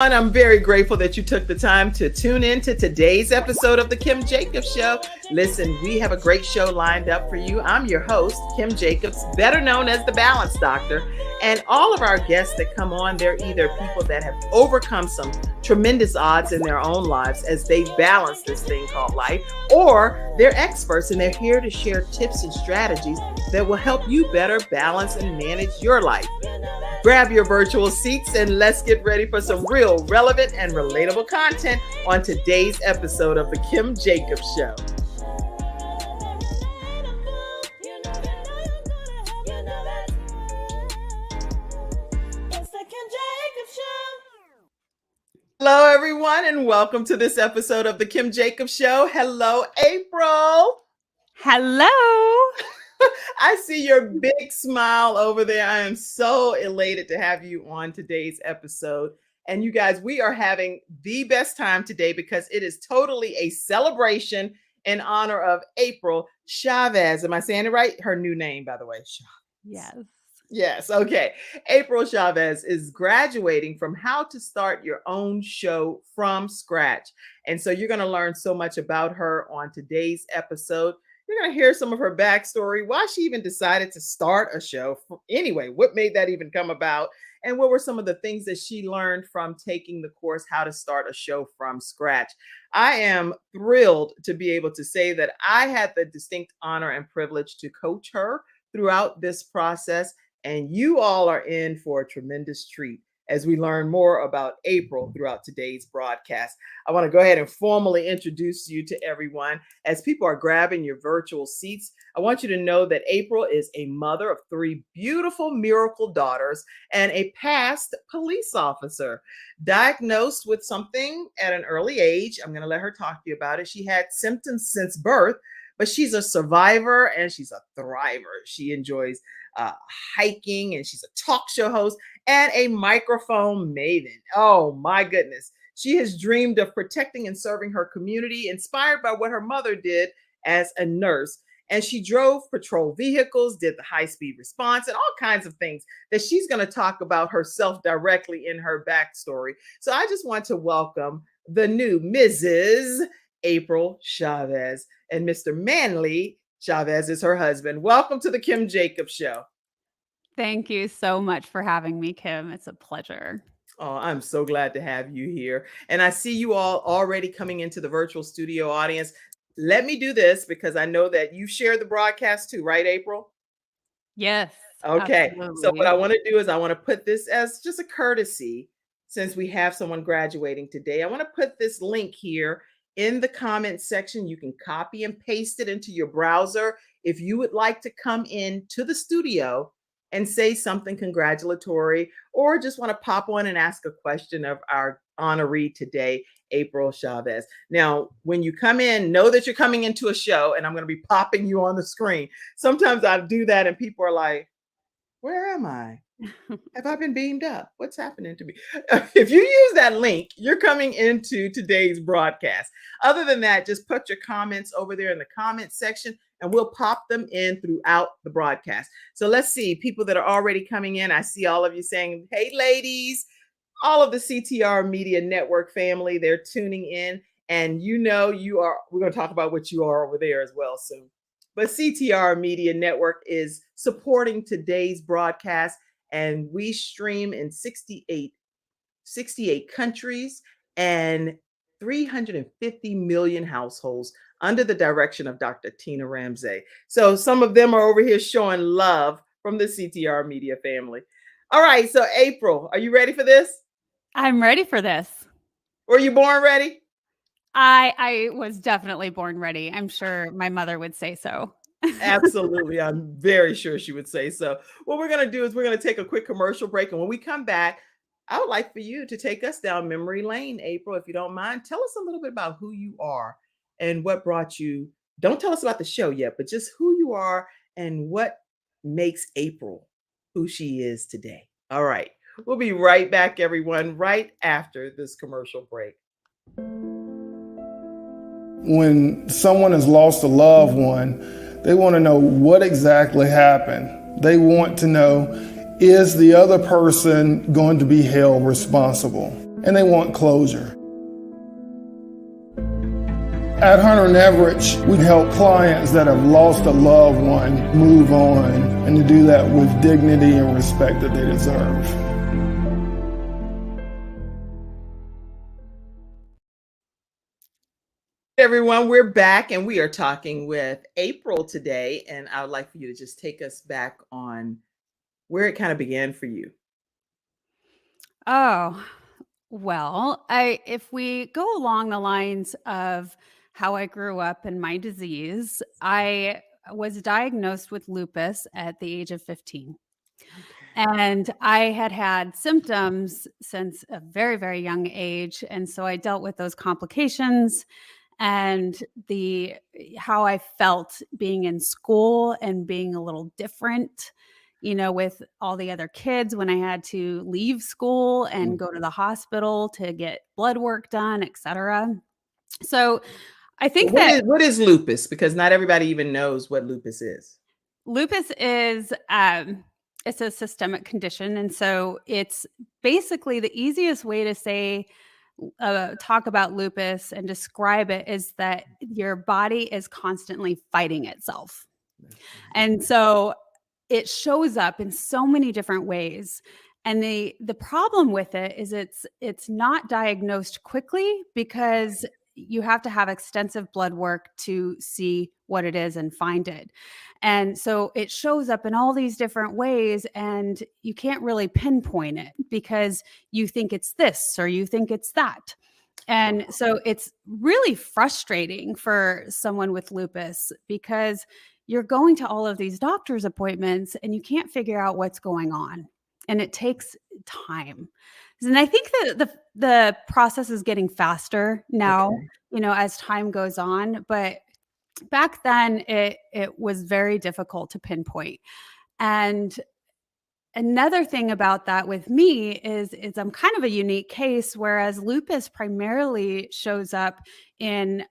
And I'm very grateful that you took the time to tune in to today's episode of The Kim Jacobs Show. Listen, we have a great show lined up for you. I'm your host, Kim Jacobs, better known as the Balance Doctor. And all of our guests that come on, they're either people that have overcome some tremendous odds in their own lives as they balance this thing called life, or they're experts and they're here to share tips and strategies that will help you better balance and manage your life. Grab your virtual seats and let's get ready for some real relevant and relatable content on today's episode of The Kim Jacobs Show. Hello, everyone, and welcome to this episode of The Kim Jacobs Show. Hello, April. Hello. I see your big smile over there. I am so elated to have you on today's episode. And you guys, we are having the best time today because it is totally a celebration in honor of April Chavez. Am I saying it right? Her new name, by the way. Yes. Yes. Okay. April Chavez is graduating from How to Start Your Own Show from Scratch. And so you're going to learn so much about her on today's episode. You're going to hear some of her backstory, why she even decided to start a show. Anyway, what made that even come about? And what were some of the things that she learned from taking the course, How to Start a Show from Scratch? I am thrilled to be able to say that I had the distinct honor and privilege to coach her throughout this process. And you all are in for a tremendous treat as we learn more about April throughout today's broadcast. I want to go ahead and formally introduce you to everyone. As people are grabbing your virtual seats, I want you to know that April is a mother of 3 beautiful miracle daughters and a past police officer. Diagnosed with something at an early age, I'm going to let her talk to you about it. She had symptoms since birth, but she's a survivor and she's a thriver. She enjoys hiking, and she's a talk show host and a microphone maven. Oh my goodness. She has dreamed of protecting and serving her community, inspired by what her mother did as a nurse. And she drove patrol vehicles, did the high-speed response, and all kinds of things that she's going to talk about herself directly in her backstory. So I just want to welcome the new Mrs. April Chavez, and Mr. Manley Chavez is her husband. Welcome to the Kim Jacobs Show. Thank you so much for having me, Kim. It's a pleasure. Oh, I'm so glad to have you here. And I see you all already coming into the virtual studio audience. Let me do this because I know that you share the broadcast too, right, April? Yes. Okay. Absolutely. So what I want to do is I want to put this as just a courtesy since we have someone graduating today. I want to put this link here in the comment section. You can copy and paste it into your browser. If you would like to come in to the studio and say something congratulatory, or just want to pop on and ask a question of our honoree today, April Chavez. Now, when you come in, know that you're coming into a show and I'm going to be popping you on the screen. Sometimes I do that and people are like, where am I? Have I been beamed up? What's happening to me? If you use that link, you're coming into today's broadcast. Other than that, just put your comments over there in the comment section and we'll pop them in throughout the broadcast. So let's see, people that are already coming in. I see all of you saying, hey, ladies, all of the CTR Media Network family, they're tuning in. And you know, we're going to talk about what you are over there as well soon. But CTR Media Network is supporting today's broadcast. And we stream in 68 countries and 350 million households under the direction of Dr. Tina Ramsey. So some of them are over here showing love from the CTR Media family. All right. So April, are you ready for this? I'm ready for this. Were you born ready? I was definitely born ready. I'm sure my mother would say so. Absolutely. I'm very sure she would say so. What we're going to do is we're going to take a quick commercial break. And when we come back, I would like for you to take us down memory lane, April, if you don't mind. Tell us a little bit about who you are and what brought you. Don't tell us about the show yet, but just who you are and what makes April who she is today. All right. We'll be right back, everyone, right after this commercial break. When someone has lost a loved one, they want to know what exactly happened. They want to know, is the other person going to be held responsible? and they want closure. At Hunter and Everett, we help clients that have lost a loved one move on, and to do that with dignity and respect that they deserve. Everyone, we're back and we are talking with April today, and I would like for you to just take us back on where it kind of began for you. Oh, well, if we go along the lines of how I grew up and my disease, I was diagnosed with lupus at the age of 15. And I had had symptoms since a very, very young age. And so I dealt with those complications and the how I felt being in school and being a little different, with all the other kids when I had to leave school and go to the hospital to get blood work done, etc. So I think What that is lupus? Because not everybody even knows what lupus is. lupus is it's a systemic condition, and so it's basically the easiest way to say talk about lupus and describe it is that your body is constantly fighting itself. And so it shows up in so many different ways. And the problem with it is it's not diagnosed quickly because you have to have extensive blood work to see what it is and find it. And so it shows up in all these different ways, and you can't really pinpoint it because you think it's this or you think it's that. And so it's really frustrating for someone with lupus because you're going to all of these doctor's appointments and you can't figure out what's going on. And it takes time. And I think that the process is getting faster now, as time goes on. But back then it was very difficult to pinpoint. And another thing about that with me is I'm kind of a unique case, whereas lupus primarily shows up in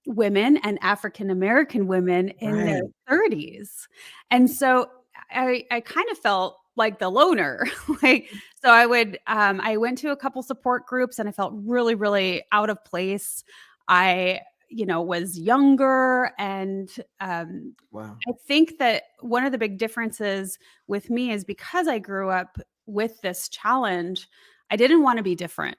women and African American women in their 30s. And so I kind of felt like the loner. So I went to a couple support groups and I felt really, really out of place. I was younger. And Wow. I think that one of the big differences with me is because I grew up with this challenge, I didn't want to be different.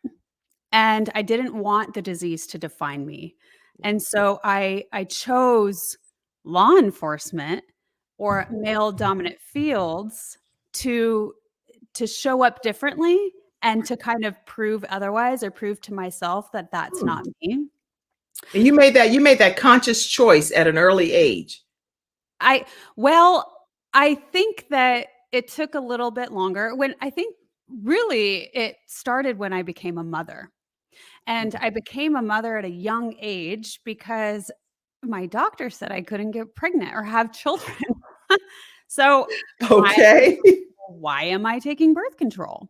And I didn't want the disease to define me. And so I chose law enforcement or male dominant fields to show up differently and to kind of prove otherwise, or prove to myself that that's not me. And you made that conscious choice at an early age. I think that it took a little bit longer. When I think really it started when I became a mother. And I became a mother at a young age because my doctor said I couldn't get pregnant or have children. So why am I taking birth control?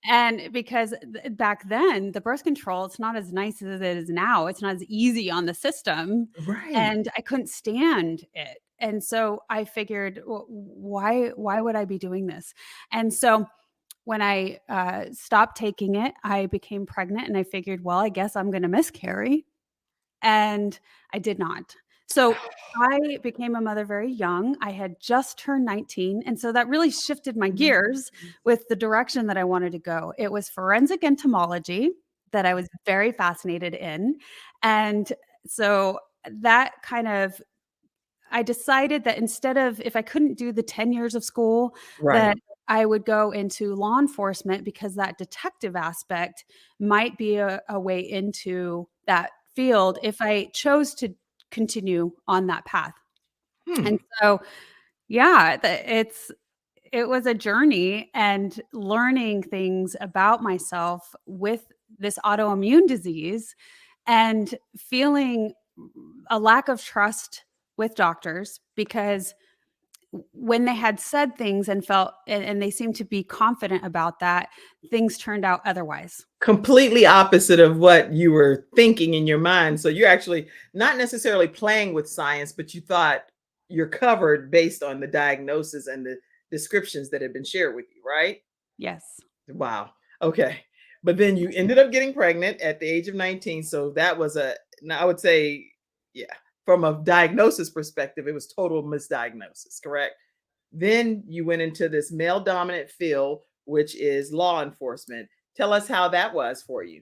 And because back then, the birth control, it's not as nice as it is now. It's not as easy on the system. Right. And I couldn't stand it. And so I figured, why would I be doing this? And so when I stopped taking it, I became pregnant and I figured, well, I guess I'm going to miscarry. And I did not. So I became a mother very young. I had just turned 19. And so that really shifted my gears with the direction that I wanted to go. It was forensic entomology that I was very fascinated in. And so that kind of, I decided that instead of, if I couldn't do the 10 years of school, that I would go into law enforcement because that detective aspect might be a way into that field if I chose to continue on that path. And so, yeah, it was a journey and learning things about myself with this autoimmune disease and feeling a lack of trust with doctors because when they had said things and felt and they seemed to be confident about that, things turned out otherwise. Completely opposite of what you were thinking in your mind. So you're actually not necessarily playing with science, but you thought you're covered based on the diagnosis and the descriptions that had been shared with you, right? Yes. Wow. Okay. But then you ended up getting pregnant at the age of 19. So that was I would say, yeah, from a diagnosis perspective, it was total misdiagnosis, correct? Then you went into this male dominant field, which is law enforcement. Tell us how that was for you.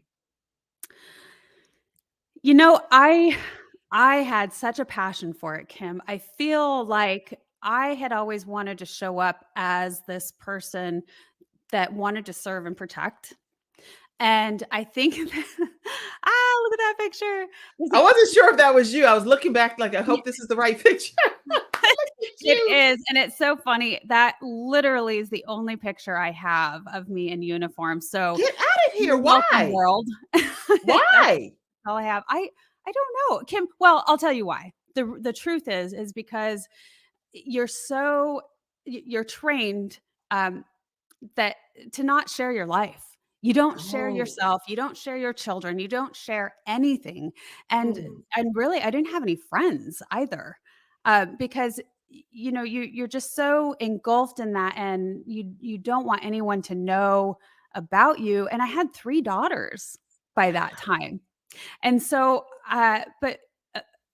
You know, I had such a passion for it, Kim. I feel like I had always wanted to show up as this person that wanted to serve and protect. And I think look at that picture. Was I it wasn't sure if that was you. I was looking back like, I y hope this is the right picture. Look at it you. is, and it's so funny. That literally is the only picture I have of me in uniform. So Get out of here. you're welcome, Why? world. That's Why? all I have. I don't know, Kim. Well, I'll tell you why. The truth is because you're trained that to not share your life. You don't share Oh. yourself, you don't share your children, you don't share anything. And Mm. and really I didn't have any friends either. Because you know you're just so engulfed in that, and you don't want anyone to know about you. And I had 3 daughters by that time. And so but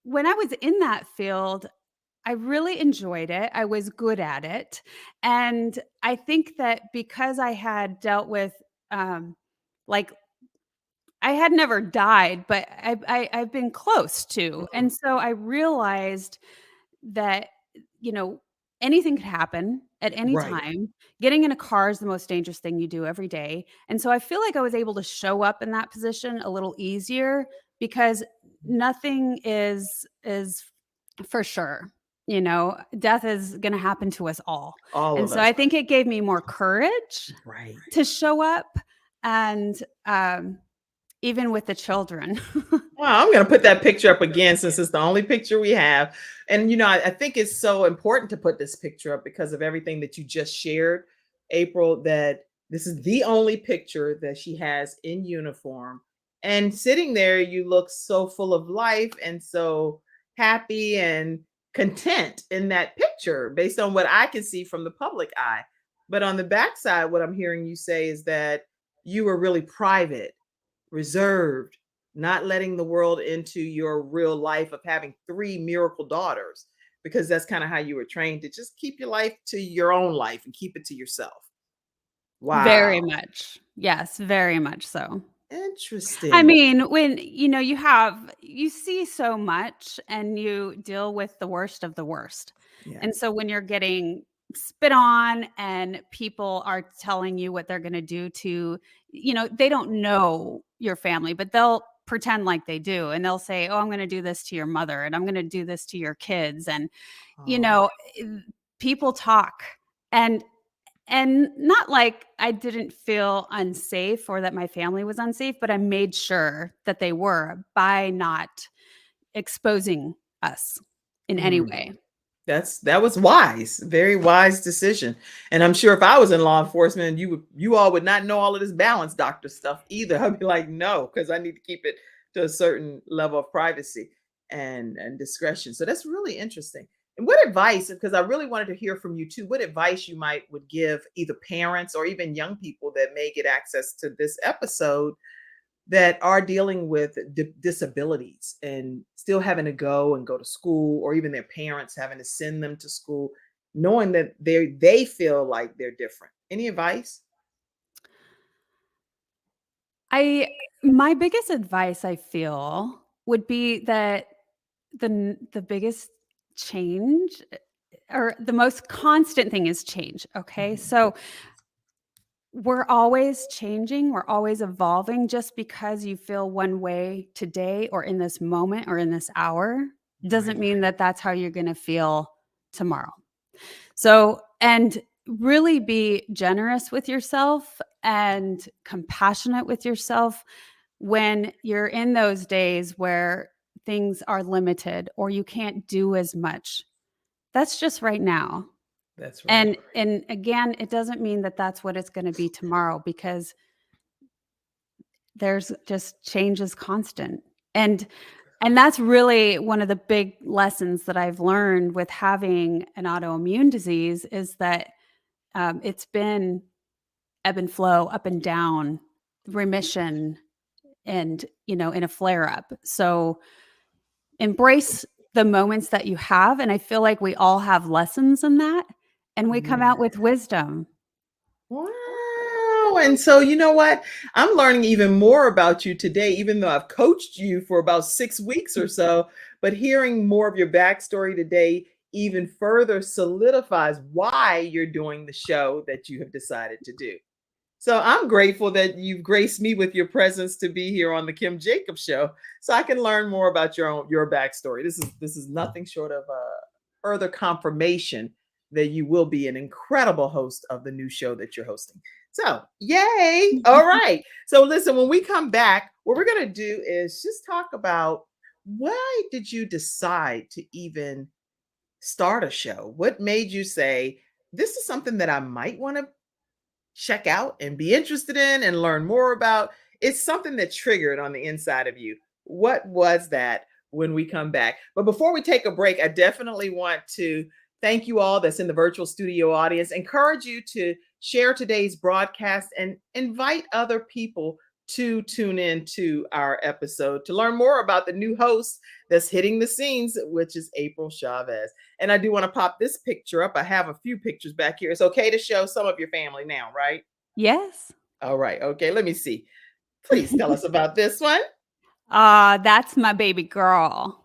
when I was in that field, I really enjoyed it. I was good at it. And I think that because I had dealt with, like, I had never died, but I've been close to. Mhm. And so I realized that, you know, anything could happen at any Right. time. Getting in a car is the most dangerous thing you do every day. And so I feel like I was able to show up in that position a little easier because nothing is for sure. You know, death is going to happen to us all. All And of so us. I think it gave me more courage Right. to show up, and even with the children. Wow, I'm going to put that picture up again since it's the only picture we have. And, I think it's so important to put this picture up because of everything that you just shared, April, that this is the only picture that she has in uniform. And sitting there, you look so full of life and so happy and content in that picture based on what I can see from the public eye. But on the backside, what I'm hearing you say is that you were really private, reserved, not letting the world into your real life of having 3 miracle daughters, because that's kind of how you were trained to just keep your life to your own life and keep it to yourself. Very Wow. much. Yes, very much so. I Interesting. mean, when you see so much and you deal with the worst of the worst. Yeah. And so when you're getting spit on and people are telling you what they're going to do to, they don't know your family, but they'll pretend like they do. And they'll say, "Oh, I'm going to do this to your mother, and I'm going to do this to your kids." And, you Oh, know, eh, people talk. And not like I didn't feel unsafe or that my family was unsafe, but I made sure that they were by not exposing us in any mm. way. That was wise, very wise decision. And I'm sure if I was in law enforcement, you all would not know all of this balance doctor stuff either. I'd be like, no, because I need to keep it to a certain level of privacy and discretion. So that's really interesting. And what advice, because I really wanted to hear from you too, what advice you would give either parents or even young people that may get access to this episode that are dealing with disabilities and still having to go to school, or even their parents having to send them to school, knowing that they feel like they're different. Any advice? My biggest advice, I feel, would be that the biggest change, or the most constant thing, is change. Okay. Mhm. So we're always changing, we're always evolving. Just because you feel one way today or in this moment or in this hour doesn't Right. mean that that's how you're going to feel tomorrow. So, and really be generous with yourself and compassionate with yourself when you're in those days where things are limited or you can't do as much. That's just right now. That's right. And again, it doesn't mean that that's what it's going to be tomorrow, because there's just change is constant. And that's really one of the big lessons that I've learned with having an autoimmune disease, is that it's been ebb and flow, up and down remission and, in a flare up. So embrace the moments that you have. And I feel like we all have lessons in that. And we come out with wisdom. Wow. And so, you know what? I'm learning even more about you today, even though I've coached you for about 6 weeks or so. But hearing more of your backstory today even further solidifies why you're doing the show that you have decided to do. So I'm grateful that you've graced me with your presence to be here on the Kim Jacobs Show, so I can learn more about your backstory. This is nothing short of further confirmation that you will be an incredible host of the new show that you're hosting. So yay! All right. So listen, when we come back, what we're gonna do is just talk about why did you decide to even start a show? What made you say this is something that I might want to check out and be interested in and learn more about? It's something that triggered on the inside of you. What was that when we come back? But before we take a break, I definitely want to thank you all that's in the virtual studio audience. Encourage you to share today's broadcast and invite other people to tune in to our episode to learn more about the new host that's hitting the scenes, which is April Chavez. And I do want to pop this picture up. I have a few pictures back here. It's okay to show some of your family now, right? Yes. All right. Okay. Let me see. Please tell us about this one. That's my baby girl.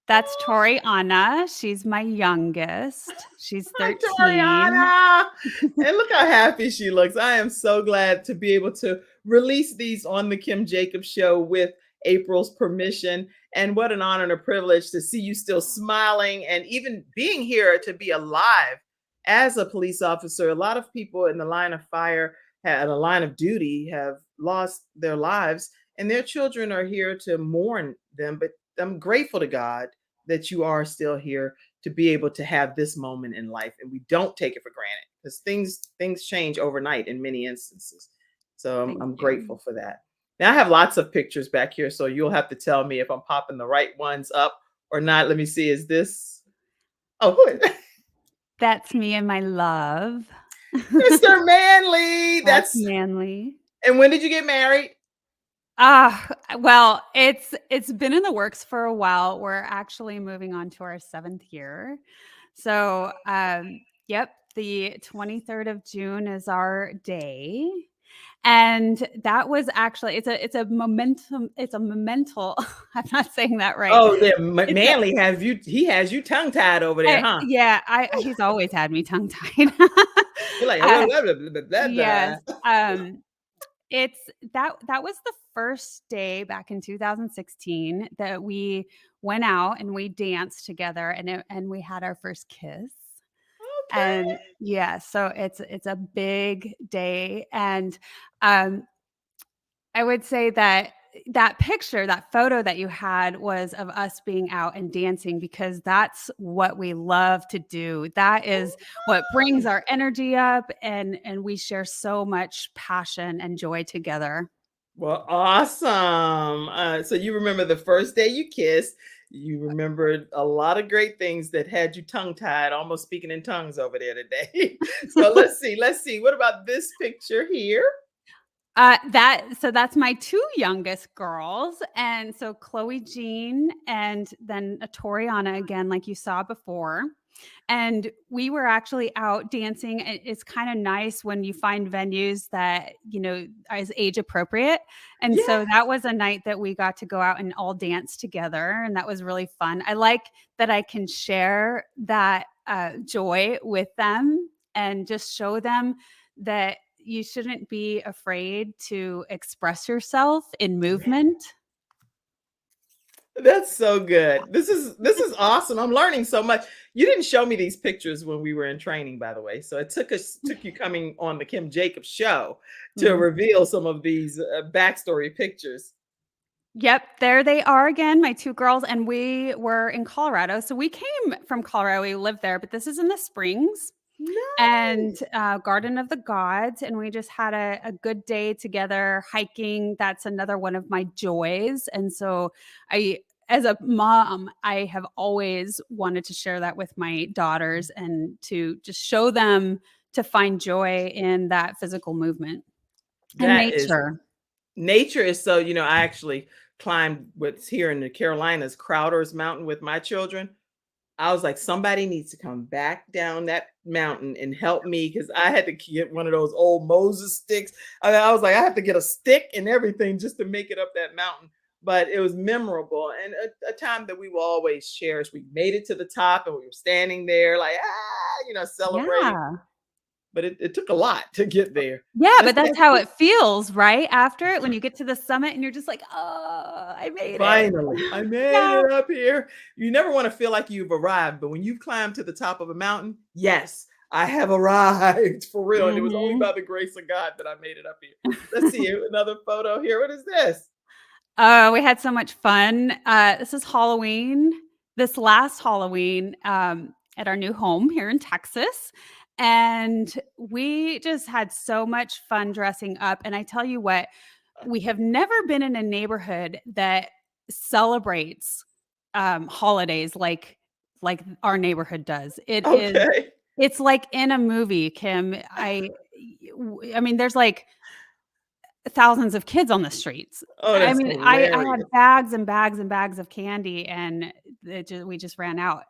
That's Toriana. She's my youngest. She's 13. Toriana. And look how happy she looks. I am so glad to be able to release these on the Kim Jacobs Show with April's permission. And what an honor and a privilege to see you still smiling and even being here to be alive as a police officer. A lot of people in the line of fire, a line of duty, have lost their lives, and their children are here to mourn them. But I'm grateful to God that you are still here to be able to have this moment in life, and we don't take it for granted because things change overnight in many instances. So I'm grateful for that. Now I have lots of pictures back here, so you'll have to tell me if I'm popping the right ones up or not. Let me see. Is this? Oh, who is that? That's me and my love. Mr. Manley. That's Manley. And when did you get married? Well, it's been in the works for a while. We're actually moving on to our 7th year. So, yep, the 23rd of June is our day. And that was actually it's a momentum. It's a momental. I'm not saying that right. Oh, yeah, Manley he has you tongue tied over there, huh? Yeah, he's always had me tongue tied. You're like, blah, blah, blah, blah, yes. That was the first day back in 2016 that we went out and we danced together and we had our first kiss. Okay. And yeah, so it's a big day. And I would say that picture, that photo that you had was of us being out and dancing because that's what we love to do. That is what brings our energy up, and we share so much passion and joy together. Well, awesome. So you remember the first day you kissed. You remembered a lot of great things that had you tongue-tied, almost speaking in tongues over there today. So let's see. What about this picture here? That's my 2 youngest girls. And so Chloe Jean and then Toriana again, like you saw before. And we were actually out dancing. It's kind of nice when you find venues that, is age appropriate. And so that was a night that we got to go out and all dance together. And that was really fun. I like that I can share that joy with them and just show them that you shouldn't be afraid to express yourself in movement. That's so good. This is awesome. I'm learning so much. You didn't show me these pictures when we were in training, by the way. So it took you coming on the Kim Jacobs Show to reveal some of these backstory pictures. Yep, there they are again, my 2 girls, and we were in Colorado. So we came from Colorado. We lived there, but this is in the Springs. Nice. And Garden of the Gods, and we just had a good day together hiking. That's another one of my joys. And so as a mom, I have always wanted to share that with my daughters and to just show them to find joy in that physical movement and nature. nature is so, I actually climbed what's here in the Carolinas, Crowder's Mountain with my children. I was like, somebody needs to come back down that mountain and help me because I had to get one of those old Moses sticks. I was like, I have to get a stick and everything just to make it up that mountain. But it was memorable and a time that we will always cherish. We made it to the top and we were standing there like, celebrating. Yeah. But it took a lot to get there. Yeah, Let's but that's get how it feels, right? After it, when you get to the summit and you're just like, "Oh, I made it." finally, I made Yeah. it up here. You never want to feel like you've arrived, but when you've climbed to the top of a mountain, yes, I have arrived for real. And it was only Mhm. by the grace of God that I made it up here. Let's see another photo here. What is this? Oh, we had so much fun. This is Halloween, this last Halloween, at our new home here in Texas, and we just had so much fun dressing up, and I tell you what, we have never been in a neighborhood that celebrates, holidays like our neighborhood does. Okay. It's like in a movie, Kim. I mean, there's, like, thousands of kids on the streets. Oh, I that's mean, I had hilarious. bags and bags and bags of candy, and we just ran out.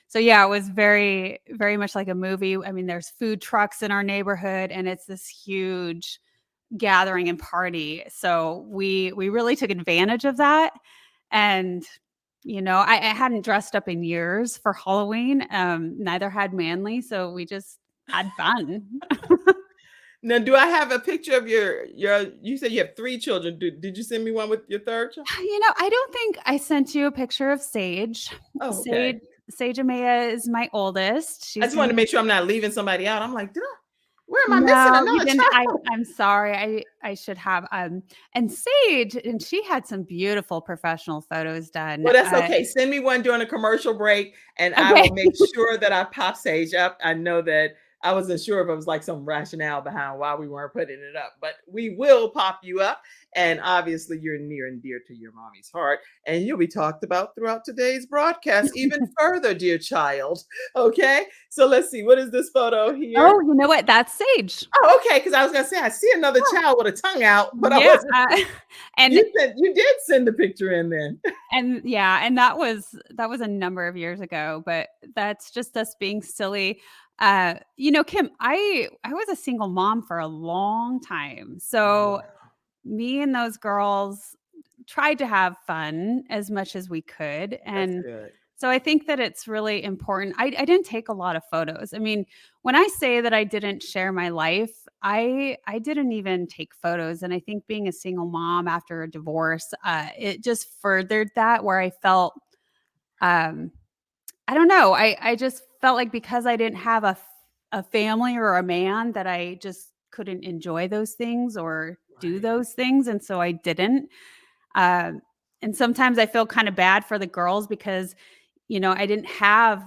So yeah, it was very, very much like a movie. I mean, there's food trucks in our neighborhood, and it's this huge gathering and party. So we really took advantage of that. And I hadn't dressed up in years for Halloween. Neither had Manly, so we just had fun. Now, do I have a picture of your you said you have 3 children. Did you send me one with your 3rd child? I don't think I sent you a picture of Sage. Oh, Sage okay. Sage Amaya is my oldest. I She's just wanted to in make sure I'm not leaving somebody out. I'm like, where am I missing No, you another didn't. child? I'm sorry. I should have, and Sage, and she had some beautiful professional photos done. Well, that's okay. Send me one during a commercial break, and I Okay. will make sure that I pop Sage up. I know that I wasn't sure if it was like some rationale behind why we weren't putting it up, but we will pop you up. And obviously, you're near and dear to your mommy's heart, and you'll be talked about throughout today's broadcast even further, dear child. Okay, so let's see. What is this photo here? Oh, you know what? That's Sage. Oh, okay. Because I was gonna say I see another child with a tongue out, but I Yeah, wasn't. and You did send the picture in then. yeah, and that was a number of years ago, but that's just us being silly. Kim, I was a single mom for a long time. So Wow, me and those girls tried to have fun as much as we could. that's And good. so I think that it's really important. I didn't take a lot of photos. I mean, when I say that I didn't share my life, I didn't even take photos. And I think being a single mom after a divorce, it just furthered that where I felt, um, I don't know. I just felt like because I didn't have a family or a man that I just couldn't enjoy those things or do Right. those things, and so I didn't. Um, and sometimes I feel kind of bad for the girls because I didn't have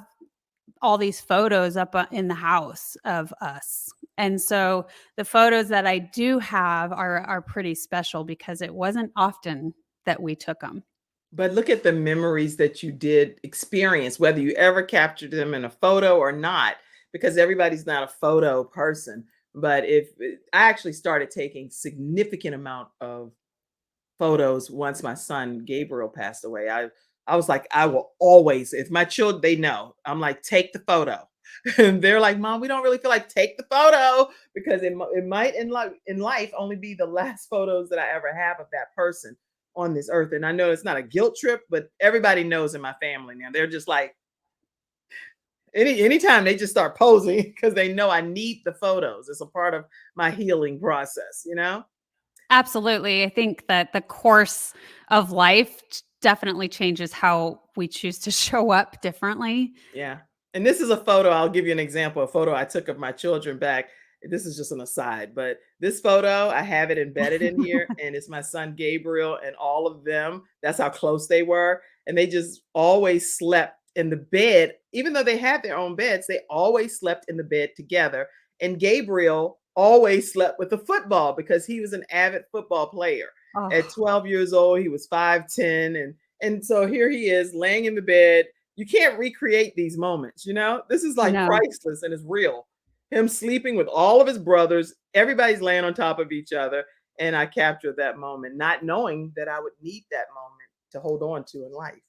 all these photos up in the house of us. And so the photos that I do have are pretty special because it wasn't often that we took them. But look at the memories that you did experience, whether you ever captured them in a photo or not, because everybody's not a photo person. But if I actually started taking significant amount of photos once my son Gabriel passed away. I was like, I will always, if my children, they know, I'm like, take the photo. And they're like, Mom, we don't really feel like take the photo because it might in life only be the last photos that I ever have of that person on this earth. And I know it's not a guilt trip, but everybody knows in my family now. They're just like anytime they just start posing because they know I need the photos. It's a part of my healing process. Absolutely. I think that the course of life definitely changes how we choose to show up differently. Yeah. And this is a photo. I'll give you an example. A photo I took of my children back. This is just an aside, but this photo, I have it embedded in here, and it's my son Gabriel and all of them. That's how close they were. And they just always slept in the bed, even though they had their own beds, they always slept in the bed together. And Gabriel always slept with the football because he was an avid football player. At Oh, 12 years old, he was 5'10. And so here he is laying in the bed. You can't recreate these moments. This is like no. priceless and it's real. Him sleeping with all of his brothers, everybody's laying on top of each other, And I captured that moment, not knowing that I would need that moment to hold on to in life.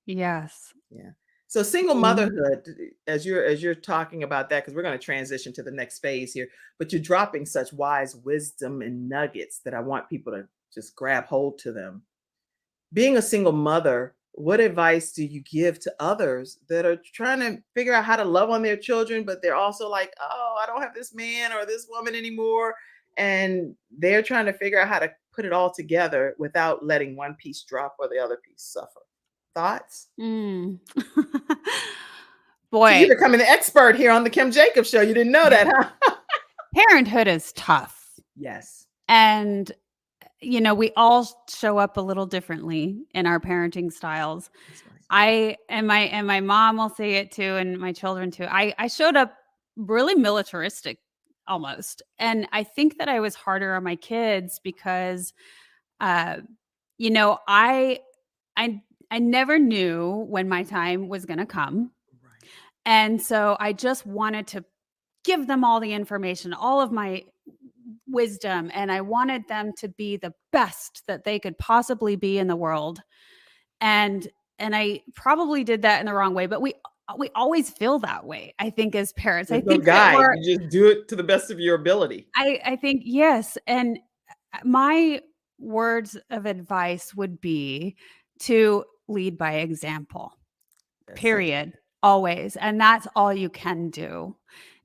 Yes. Yeah. So single Mhm. motherhood, as you're talking about that, because we're going to transition to the next phase here, but you're dropping such wise wisdom and nuggets that I want people to just grab hold to them. Being a single mother, what advice do you give to others that are trying to figure out how to love on their children, but they're also like, oh, I don't have this man or this woman anymore. And they're trying to figure out how to put it all together without letting one piece drop or the other piece suffer. Thoughts? Mm. So Boy, you're becoming the expert here on the Kim Jacobs show. You didn't know that, huh? parenthood is tough. Yes. And, we all show up a little differently in our parenting styles. That's right. My mom will say it too, and my children too. I showed up really militaristic almost. And I think that I was harder on my kids because uh, you know, I I never knew when my time was gonna come. Right. And so I just wanted to give them all the information, all of my wisdom, and I wanted them to be the best that they could possibly be in the world. And I probably did that in the wrong way, but we always feel that way, I think, as parents. I There's no think that guide. You just do it to the best of your ability. I think yes, and my words of advice would be to lead by example. That's so Period. Always. And that's all you can do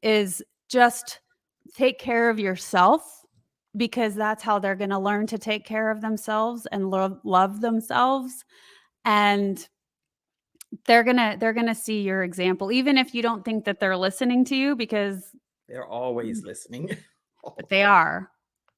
is just take care of yourself because that's how they're going to learn to take care of themselves and love themselves. And they're going to see your example even if you don't think that they're listening to you because they're always listening. but they are.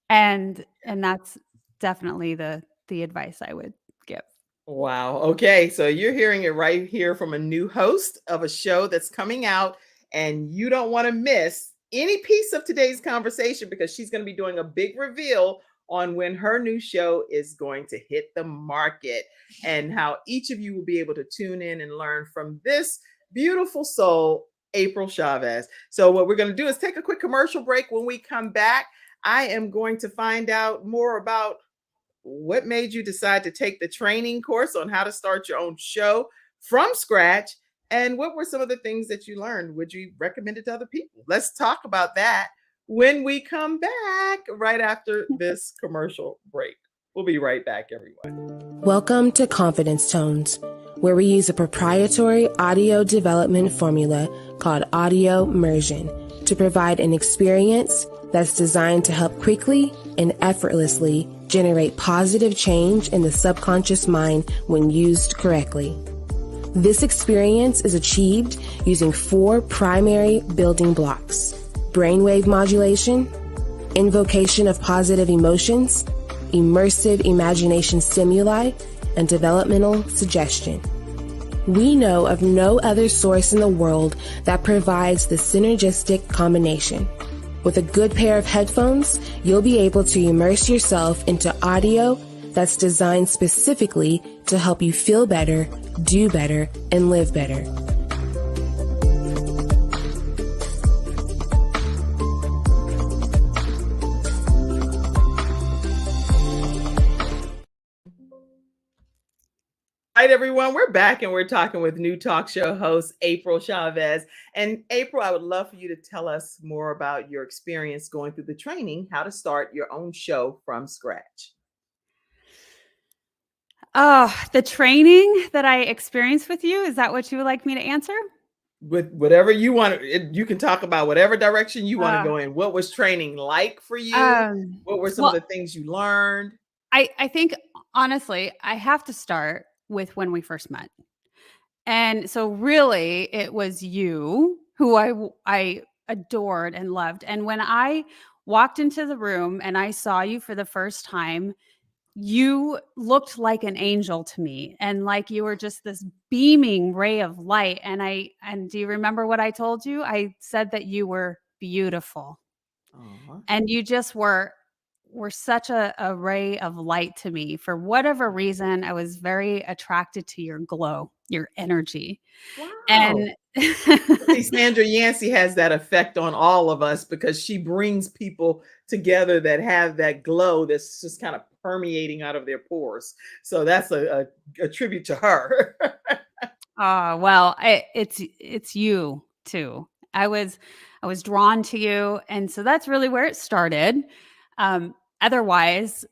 And that's definitely the advice I would give. Wow. Okay. So you're hearing it right here from a new host of a show that's coming out, and you don't want to miss any piece of today's conversation because she's going to be doing a big reveal on when her new show is going to hit the market and how each of you will be able to tune in and learn from this beautiful soul, April Chavez. So, what we're going to do is take a quick commercial break. When we come back, I am going to find out more about what made you decide to take the training course on how to start your own show from scratch? And what were some of the things that you learned? Would you recommend it to other people? Let's talk about that when we come back right after this commercial break. We'll be right back, everyone. Welcome to Confidence Tones, where we use a proprietary audio development formula called audio immersion to provide an experience that's designed to help quickly and effortlessly generate positive change in the subconscious mind when used correctly. This experience is achieved using 4 primary building blocks: brainwave modulation, invocation of positive emotions, immersive imagination stimuli, and developmental suggestion. We know of no other source in the world that provides the synergistic combination. With a good pair of headphones, you'll be able to immerse yourself into audio that's designed specifically to help you feel better, do better, and live better. All right, everyone, we're back and we're talking with new talk show host April Chavez. And April, I would love for you to tell us more about your experience going through the training, how to start your own show from scratch. Oh, the training that I experienced with you, is that what you would like me to answer? With whatever you want, you can talk about whatever direction you want to Uh, go in. What was training like for you? What were some of well, the things you learned? I think honestly, I have to start with when we first met. And so really it was you who I adored and loved. And when I walked into the room and I saw you for the first time, you looked like an angel to me and like you were just this beaming ray of light. And do you remember what I told you? I said that you were beautiful. Aw. And you just were such a ray of light to me. For whatever reason, I was very attracted to your glow. your energy. Wow. And See, Sandra Yancey has that effect on all of us because she brings people together that have that glow that's just kind of permeating out of their pores. So that's a tribute to her. well, it's you too. I was drawn to you, and so that's really where it started. Otherwise,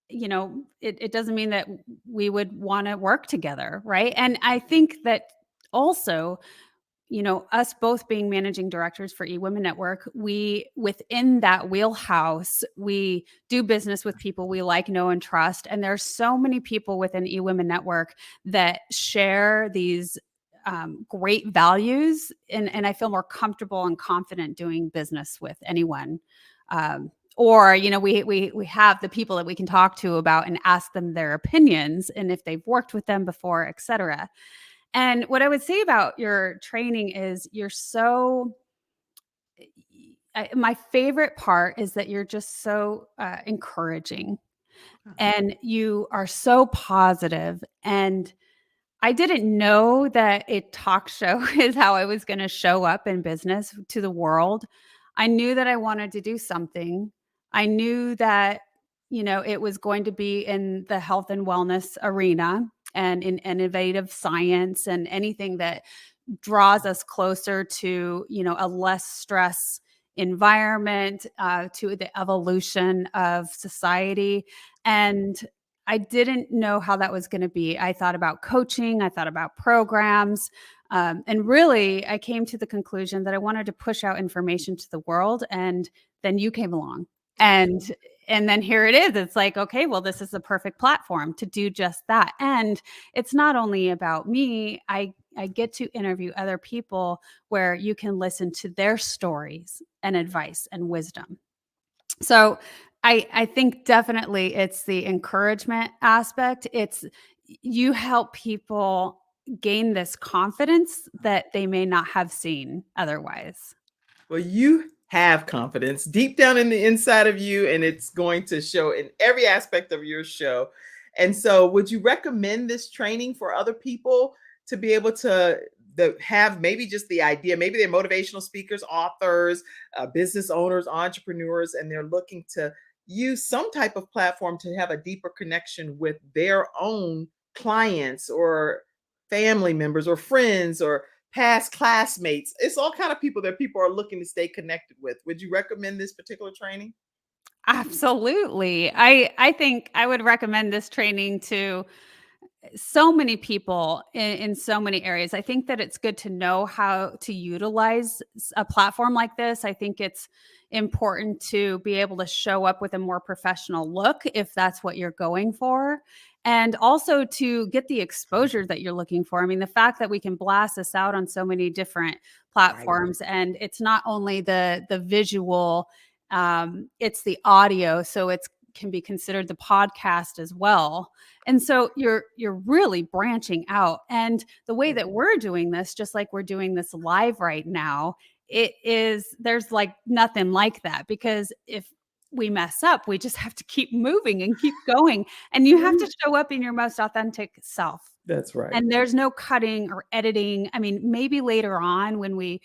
it doesn't mean that we would want to work together, right? And I think that also, us both being managing directors for eWomen Network, we, within that wheelhouse, we do business with people we like, know, and trust. And there's so many people within eWomen Network that share these great values. And I feel more comfortable and confident doing business with anyone. Or, we have the people that we can talk to about and ask them their opinions and if they've worked with them before, et cetera. And what I would say about your training is my favorite part is that you're just so encouraging, and you are so positive. And I didn't know that a talk show is how I was going to show up in business to the world. I knew that I wanted to do something. I knew that, it was going to be in the health and wellness arena and in innovative science and anything that draws us closer to, a less stress environment, to the evolution of society. And I didn't know how that was going to be. I thought about coaching, I thought about programs. And really, I came to the conclusion that I wanted to push out information to the world. And then you came along. And then here it is. It's like, okay, well, this is the perfect platform to do just that. And it's not only about me. I get to interview other people where you can listen to their stories and advice and wisdom. So I think definitely it's the encouragement aspect. It's you help people gain this confidence that they may not have seen otherwise. Well, you have confidence deep down in the inside of you, and it's going to show in every aspect of your show. And so, would you recommend this training for other people to be able to have maybe just the idea? Maybe they're motivational speakers, authors, business owners, entrepreneurs, and they're looking to use some type of platform to have a deeper connection with their own clients or family members or friends or past classmates. It's all kind of people that people are looking to stay connected with. Would you recommend this particular training? Absolutely. I think I would recommend this training to so many people in so many areas. I think that it's good to know how to utilize a platform like this. I think it's important to be able to show up with a more professional look if that's what you're going for. And also to get the exposure that you're looking for. I mean, the fact that we can blast this out on so many different platforms, and it's not only the visual, it's the audio. So it's can be considered the podcast as well. And so you're really branching out. And the way that we're doing this, just like we're doing this live right now, there's like nothing like that, because if we mess up, we just have to keep moving and keep going. And you have to show up in your most authentic self. That's right. And there's no cutting or editing. I mean, maybe later on when we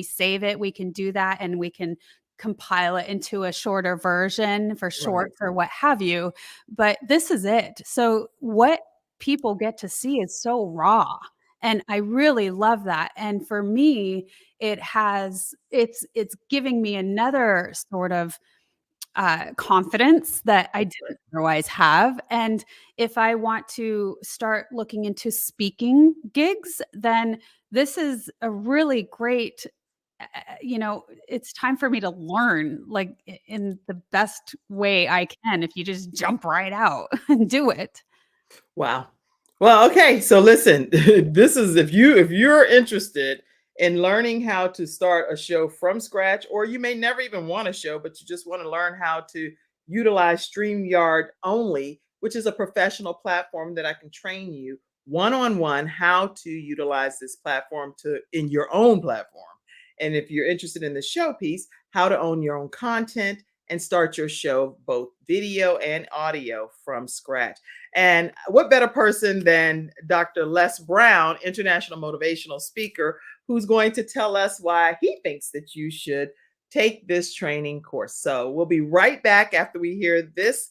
save it, we can do that and we can compile it into a shorter version for shorts or what have you. But this is it. So what people get to see is so raw. And I really love that. And for me, it's giving me another sort of confidence that I didn't otherwise have. And if I want to start looking into speaking gigs, then this is a really great, it's time for me to learn, like in the best way I can, if you just jump right out and do it. Wow. Well, okay. So listen, this is if you're interested in learning how to start a show from scratch, or you may never even want a show, but you just want to learn how to utilize StreamYard only, which is a professional platform that I can train you one-on-one how to utilize this platform in your own platform. And if you're interested in the show piece, how to own your own content and start your show, both video and audio, from scratch. And what better person than Dr. Les Brown, international motivational speaker, who's going to tell us why he thinks that you should take this training course. So we'll be right back after we hear this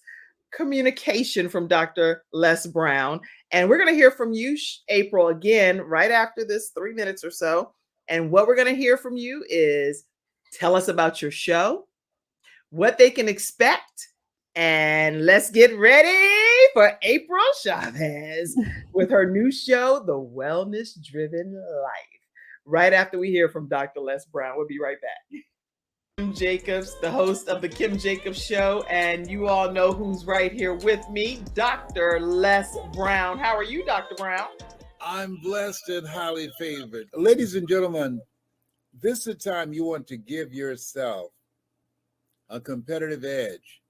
communication from Dr. Les Brown. And we're going to hear from you, April, again, right after this 3 minutes or so. And what we're going to hear from you is tell us about your show, what they can expect, and let's get ready for April Chavez with her new show, The Wellness Driven Life. Right after we hear from Dr. Les Brown. We'll be right back. Kim Jacobs, the host of the Kim Jacobs Show, and you all know who's right here with me, Dr. Les Brown. How are you, Dr. Brown? I'm blessed and highly favored. Ladies and gentlemen, this is the time you want to give yourself a competitive edge.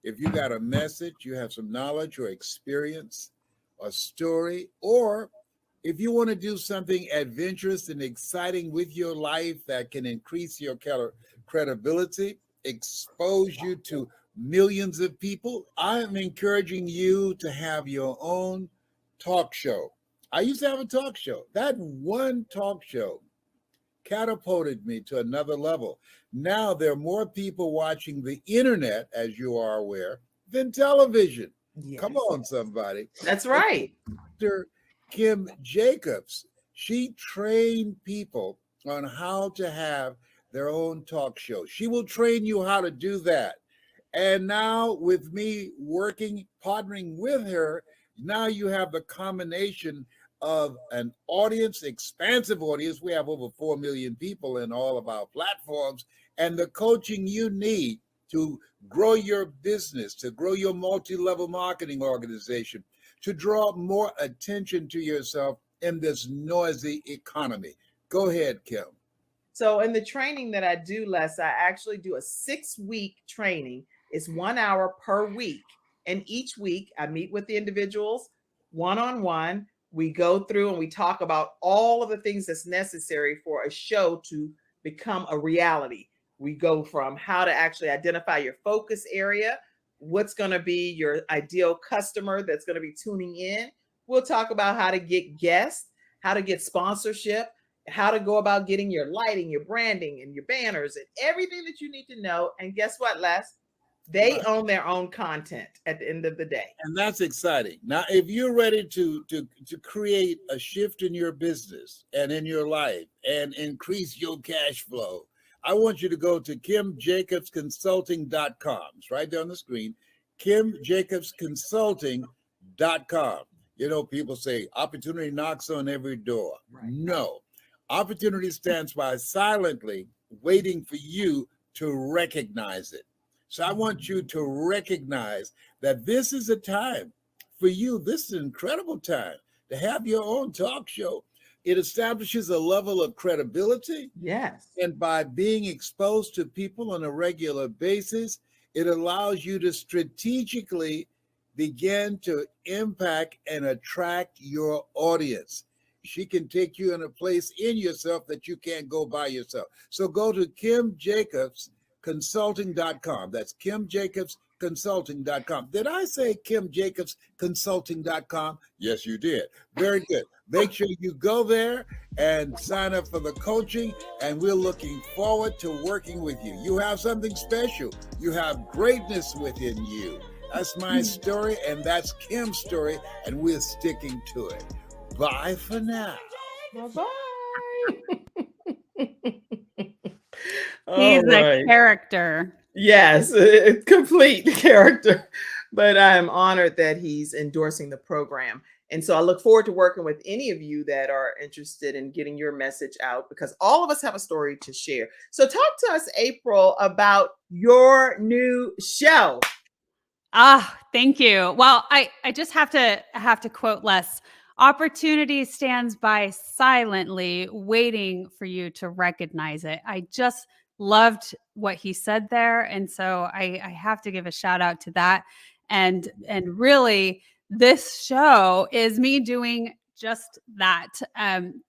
If you got a message, you have some knowledge or experience, a story, or if you want to do something adventurous and exciting with your life that can increase your credibility, expose you to millions of people, I am encouraging you to have your own talk show. I used to have a talk show. That one talk show catapulted me to another level. Now there are more people watching the internet, as you are aware, than television. Yes. Come on, somebody. That's right. Dr. Kim Jacobs, she trained people on how to have their own talk show. She will train you how to do that. And now with me working, partnering with her, now you have the combination of an audience, expansive audience. We have over 4 million people in all of our platforms, and the coaching you need to grow your business, to grow your multi-level marketing organization, to draw more attention to yourself in this noisy economy. Go ahead, Kim. So in the training that I do, Les, I actually do a 6-week training. It's 1 hour per week. And each week I meet with the individuals one-on-one. We go through and we talk about all of the things that's necessary for a show to become a reality. We go from how to actually identify your focus area, what's going to be your ideal customer that's going to be tuning in. We'll talk about how to get guests, how to get sponsorship, how to go about getting your lighting, your branding, and your banners, and everything that you need to know. And guess what, Les? They own their own content at the end of the day. And that's exciting. Now, if you're ready to create a shift in your business and in your life and increase your cash flow, I want you to go to KimJacobsConsulting.com. It's right there on the screen, KimJacobsConsulting.com. You know, people say opportunity knocks on every door. Right. No, opportunity stands by silently waiting for you to recognize it. So I want you to recognize that this is a time for you. This is an incredible time to have your own talk show. It establishes a level of credibility. Yes. And by being exposed to people on a regular basis, it allows you to strategically begin to impact and attract your audience. She can take you in a place in yourself that you can't go by yourself. So go to KimJacobsConsulting.com. That's KimJacobsConsulting.com. Did I say KimJacobsConsulting.com? Yes, you did. Very good. Make sure you go there and sign up for the coaching, and we're looking forward to working with you. You have something special. You have greatness within you. That's my story, and that's Kim's story, and we're sticking to it. Bye for now. Bye-bye. He's a character. Yes, a complete character. But I am honored that he's endorsing the program. And so I look forward to working with any of you that are interested in getting your message out, because all of us have a story to share. So talk to us, April, about your new show. Thank you. Well, I just have to quote Les. Opportunity stands by silently waiting for you to recognize it. I just loved what he said there. And so I have to give a shout out to that. And really, this show is me doing just that,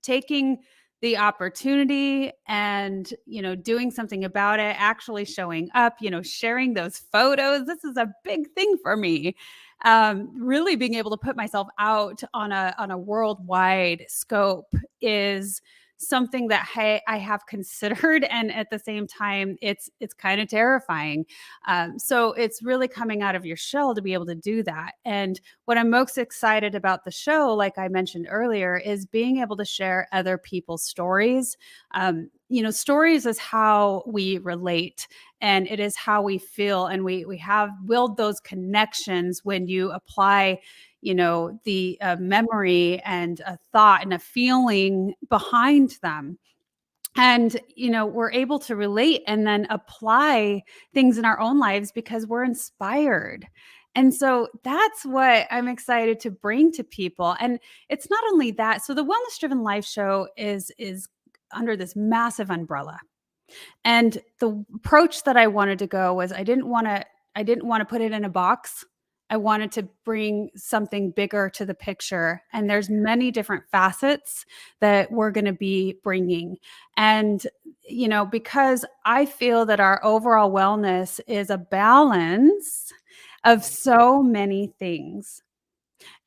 taking the opportunity and, doing something about it, actually showing up, sharing those photos. This is a big thing for me. Really being able to put myself out on a worldwide scope is something that I have considered, and at the same time, it's kind of terrifying. So it's really coming out of your shell to be able to do that. And what I'm most excited about the show, like I mentioned earlier, is being able to share other people's stories. Stories is how we relate, and it is how we feel, and we have build those connections when you apply the memory and a thought and a feeling behind them. And, we're able to relate and then apply things in our own lives because we're inspired. And so that's what I'm excited to bring to people. And it's not only that. So the Wellness Driven Life Show is under this massive umbrella. And the approach that I wanted to go was I didn't want to put it in a box. I wanted to bring something bigger to the picture. And there's many different facets that we're going to be bringing. And, because I feel that our overall wellness is a balance of so many things.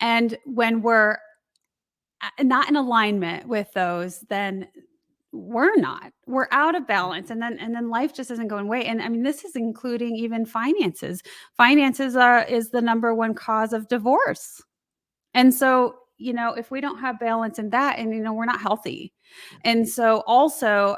And when we're not in alignment with those, then we're out of balance, and then life just isn't going away. And I mean, this is including even finances. Is the number one cause of divorce. And so, if we don't have balance in that, and we're not healthy. And so also,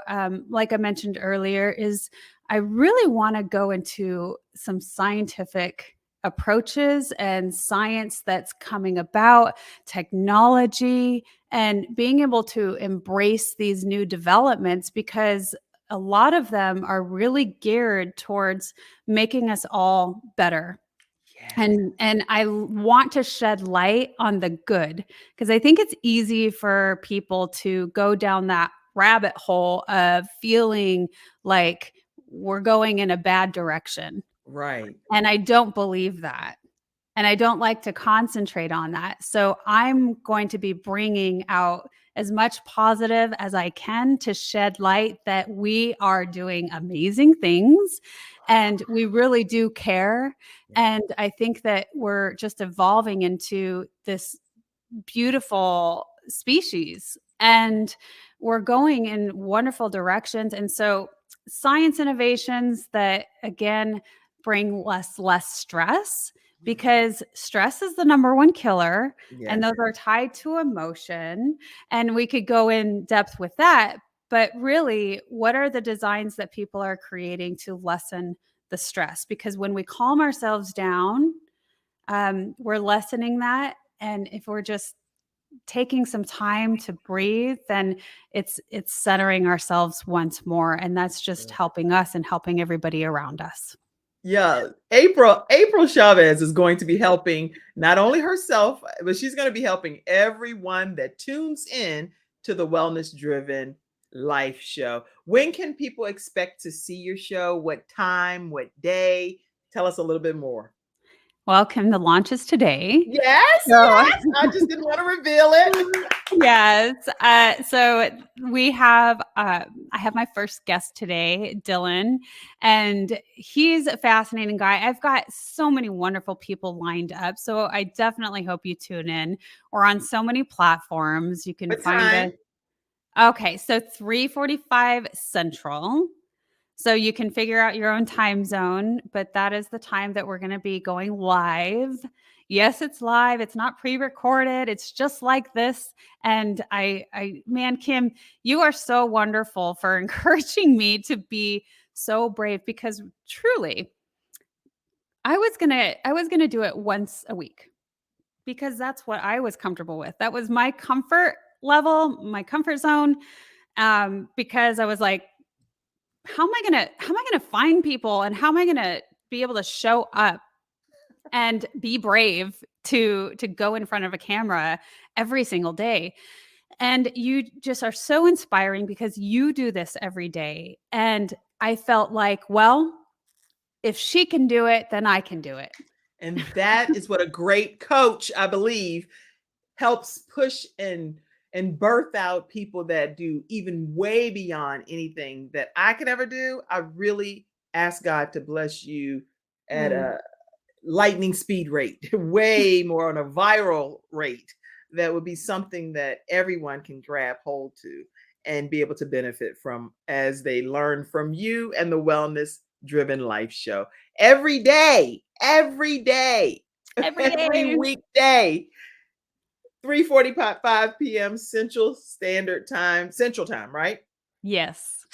like I mentioned earlier, is I really want to go into some scientific approaches and science that's coming about, technology, and being able to embrace these new developments, because a lot of them are really geared towards making us all better. And I want to shed light on the good, because I think it's easy for people to go down that rabbit hole of feeling like we're going in a bad direction. Right. And I don't believe that. And I don't like to concentrate on that. So I'm going to be bringing out as much positive as I can to shed light that we are doing amazing things and we really do care. And I think that we're just evolving into this beautiful species, and we're going in wonderful directions. And so science innovations that, again, bring less stress, because stress is the number one killer. Yes. And those are tied to emotion. And we could go in depth with that. But really, what are the designs that people are creating to lessen the stress? Because when we calm ourselves down, we're lessening that. And if we're just taking some time to breathe, then it's centering ourselves once more. And that's just helping us and helping everybody around us. Yeah, April Chavez is going to be helping not only herself, but she's going to be helping everyone that tunes in to the Wellness Driven Life Show. When can people expect to see your show? What time? What day? Tell us a little bit more. Welcome. The launch is today. Yes, yes. I just didn't want to reveal it. Yes. So we have, I have my first guest today, Dylan, and he's a fascinating guy. I've got so many wonderful people lined up. So I definitely hope you tune in. We're on so many platforms. You can find it. Okay. So 3:45 Central. So you can figure out your own time zone, but that is the time that we're going to be going live. Yes, it's live. It's not pre-recorded. It's just like this. And man, Kim, you are so wonderful for encouraging me to be so brave, because truly, I was going to do it once a week, because that's what I was comfortable with. That was my comfort level, my comfort zone. Because I was like, how am I gonna find people, and how am I gonna be able to show up and be brave to go in front of a camera every single day? And you just are so inspiring, because you do this every day. And I felt like, well, if she can do it, then I can do it. And that is what a great coach, I believe, helps push and and birth out people that do even way beyond anything that I could ever do, I really ask God to bless you at Mm. a lightning speed rate, way more on a viral rate. That would be something that everyone can grab hold to and be able to benefit from as they learn from you and the Wellness Driven Life Show every day, every day, Every every day. weekday. 3:45 p.m. Central Time, right? Yes.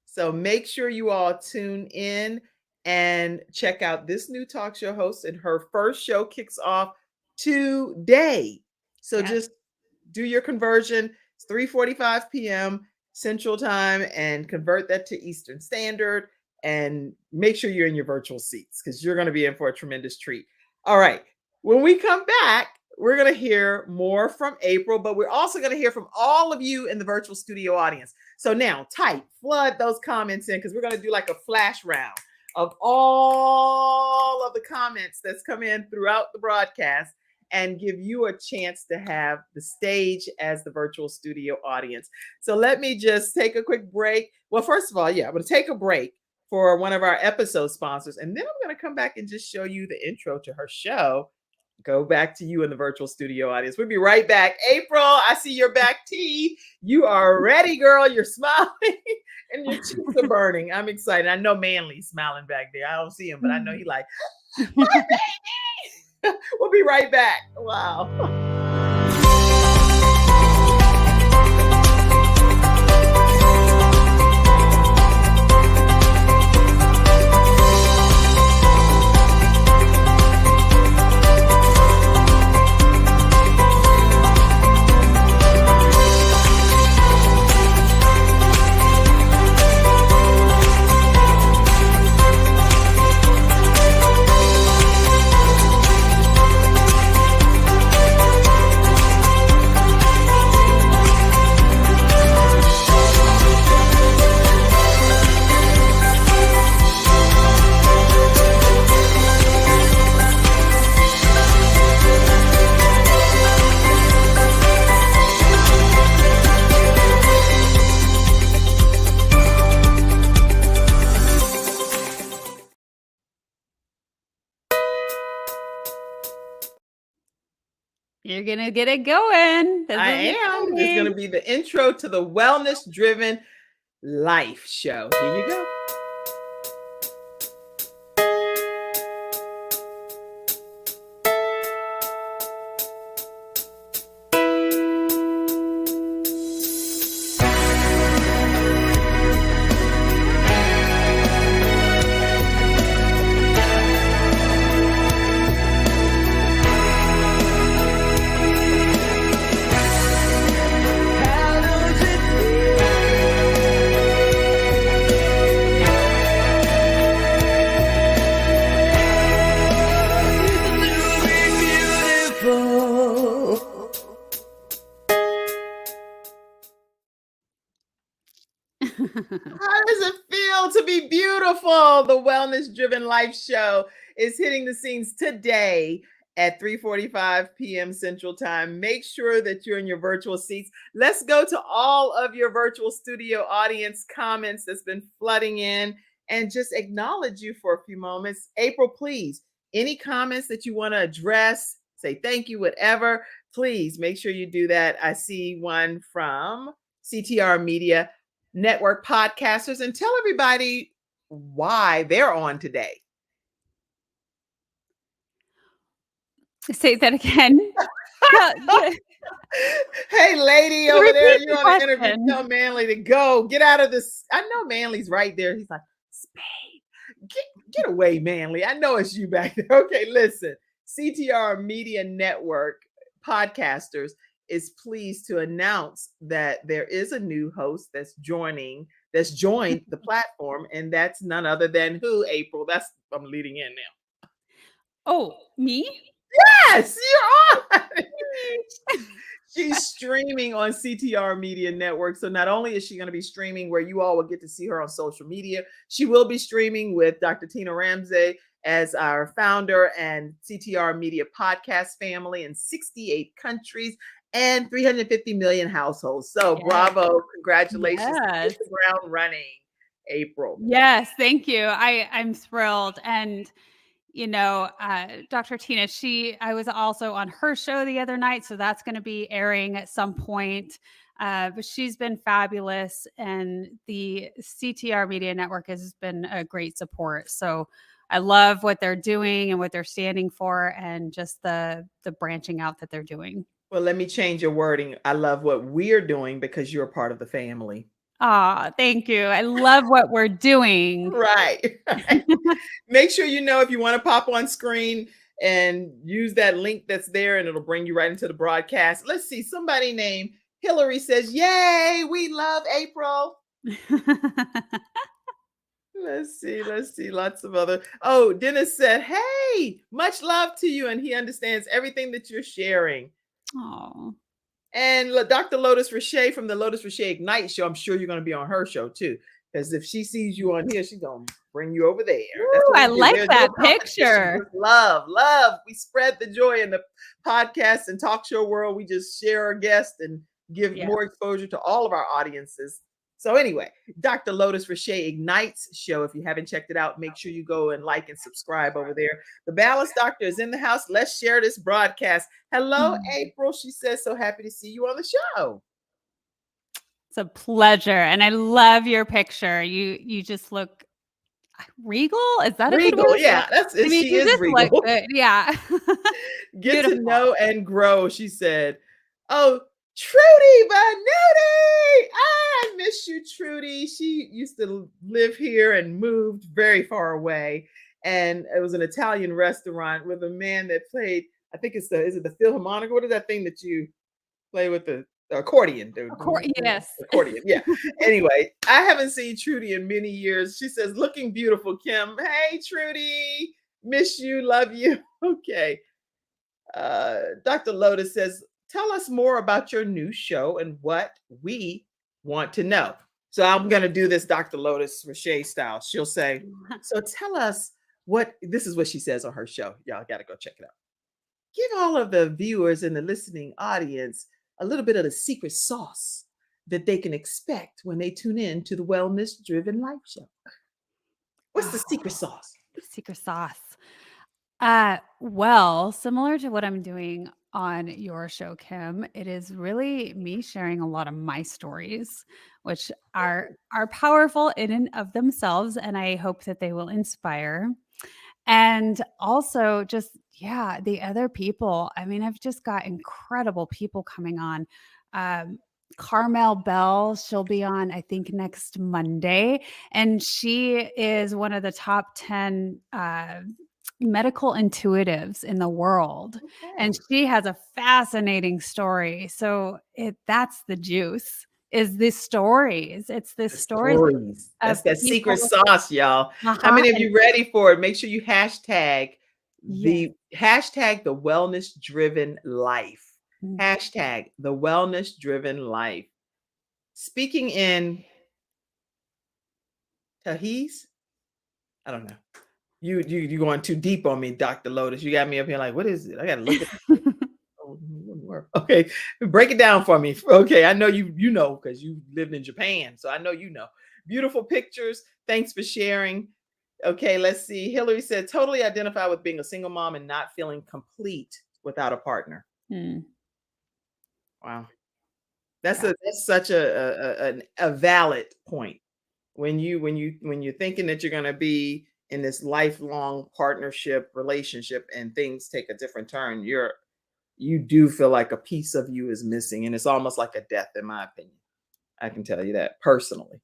So make sure you all tune in and check out this new talk show host. And her first show kicks off today. So Yes. just do your conversion. It's 3:45 p.m. Central Time and convert that to Eastern Standard. And make sure you're in your virtual seats because you're going to be in for a tremendous treat. All right. When we come back, we're going to hear more from April, but we're also going to hear from all of you in the virtual studio audience. So now flood those comments in because we're going to do like a flash round of all of the comments that's come in throughout the broadcast and give you a chance to have the stage as the virtual studio audience. So let me just take a quick break. Well, first of all, I'm going to take a break for one of our episode sponsors, and then I'm going to come back and just show you the intro to her show. Go back to you in the virtual studio audience. We'll be right back. April, I see your back teeth. You are ready, girl. You're smiling and your cheeks are burning. I'm excited. I know Manly's smiling back there. I don't see him, but I know he like, my baby. We'll be right back. Wow. You're going to get it going. I am. It's going to be the intro to the Wellness Driven Life Show. Here you go. How does it feel to be beautiful? The Wellness Driven Life Show is hitting the scenes today at 3:45 p.m. Central Time. Make sure that you're in your virtual seats. Let's go to all of your virtual studio audience comments that's been flooding in and just acknowledge you for a few moments. April, please, any comments that you want to address, say thank you, whatever, please make sure you do that. I see one from CTR Media Network podcasters, and tell everybody why they're on today. Say that again. Hey, lady over there, you're on the interview. Tell Manly to go. Get out of this. I know Manly's right there. He's like, Spade, get away, Manly. I know it's you back there. Okay, listen. CTR Media Network podcasters is pleased to announce that there is a new host that's joined the platform, and that's none other than who, April? I'm leading in now. Oh, me? Yes, you're on. She's streaming on CTR Media Network. So not only is she going to be streaming where you all will get to see her on social media, she will be streaming with Dr. Tina Ramsey as our founder and CTR Media podcast family in 68 countries and 350 million households. So bravo, congratulations. Yes. Hit the ground running, April. Yes, thank you. I'm thrilled. And Dr. Tina, I was also on her show the other night, so that's going to be airing at some point. But she's been fabulous, and the CTR Media Network has been a great support. So I love what they're doing and what they're standing for, and just the branching out that they're doing. Well, let me change your wording. I love what we're doing because you're a part of the family. Thank you. I love what we're doing. Right. Make sure if you want to pop on screen and use that link that's there, and it'll bring you right into the broadcast. Let's see. Somebody named Hillary says, "Yay, we love April." Let's see. Lots of other. Oh, Dennis said, "Hey, much love to you," and he understands everything that you're sharing. Oh. And Dr. Lotus Riche from the Lotus Riche Ignite show, I'm sure you're going to be on her show too. Because if she sees you on here, she's going to bring you over there. Ooh, I like that picture. Love. We spread the joy in the podcast and talk show world. We just share our guests and give more exposure to all of our audiences. So anyway, Dr. Lotus Riche Ignites show. If you haven't checked it out, make sure you go and like and subscribe over there. The Balance Doctor is in the house. Let's share this broadcast. Hello, April. She says, so happy to see you on the show. It's a pleasure. And I love your picture. You just look regal. Is that regal? A good word? Yeah, she is regal. Yeah. Get to know and grow, she said. Oh, Trudy Vanuti. I miss you, Trudy. She used to live here and moved very far away. And it was an Italian restaurant with a man that played, I think is it the Philharmonic? What is that thing that you play with the accordion? Yes. Accordion. Yeah. Anyway, I haven't seen Trudy in many years. She says, looking beautiful, Kim. Hey, Trudy. Miss you. Love you. Okay. Dr. Lotus says, tell us more about your new show and what we want to know. So I'm going to do this Dr. Lotus Riche style. She'll say, so tell us this is what she says on her show. Y'all got to go check it out. Give all of the viewers and the listening audience a little bit of the secret sauce that they can expect when they tune in to the Wellness Driven Life Show. What's the secret sauce? Secret sauce. Well, similar to what I'm doing on your show, Kim, it is really me sharing a lot of my stories, which are powerful in and of themselves, and I hope that they will inspire. And also just, the other people. I mean, I've just got incredible people coming on. Carmel Bell, she'll be on, I think, next Monday, and she is one of the top 10 medical intuitives in the world. Okay. And she has a fascinating story. So that's the juice, is the stories. It's the stories. That's that secret sauce, y'all. How many of you ready for it? Make sure you hashtag the Wellness Driven Life. Hashtag the Wellness Driven Life. Speaking in Tahiz, I don't know. You going too deep on me, Dr. Lotus. You got me up here like, what is it? I got to look at it. Okay, break it down for me. Okay, I know you know because you lived in Japan, so I know you know. Beautiful pictures. Thanks for sharing. Okay, let's see. Hillary said, totally identify with being a single mom and not feeling complete without a partner. Wow, that's such a valid point. When you're thinking that you're going to be in this lifelong partnership relationship and things take a different turn, you do feel like a piece of you is missing, and it's almost like a death, in my opinion. I can tell you that personally.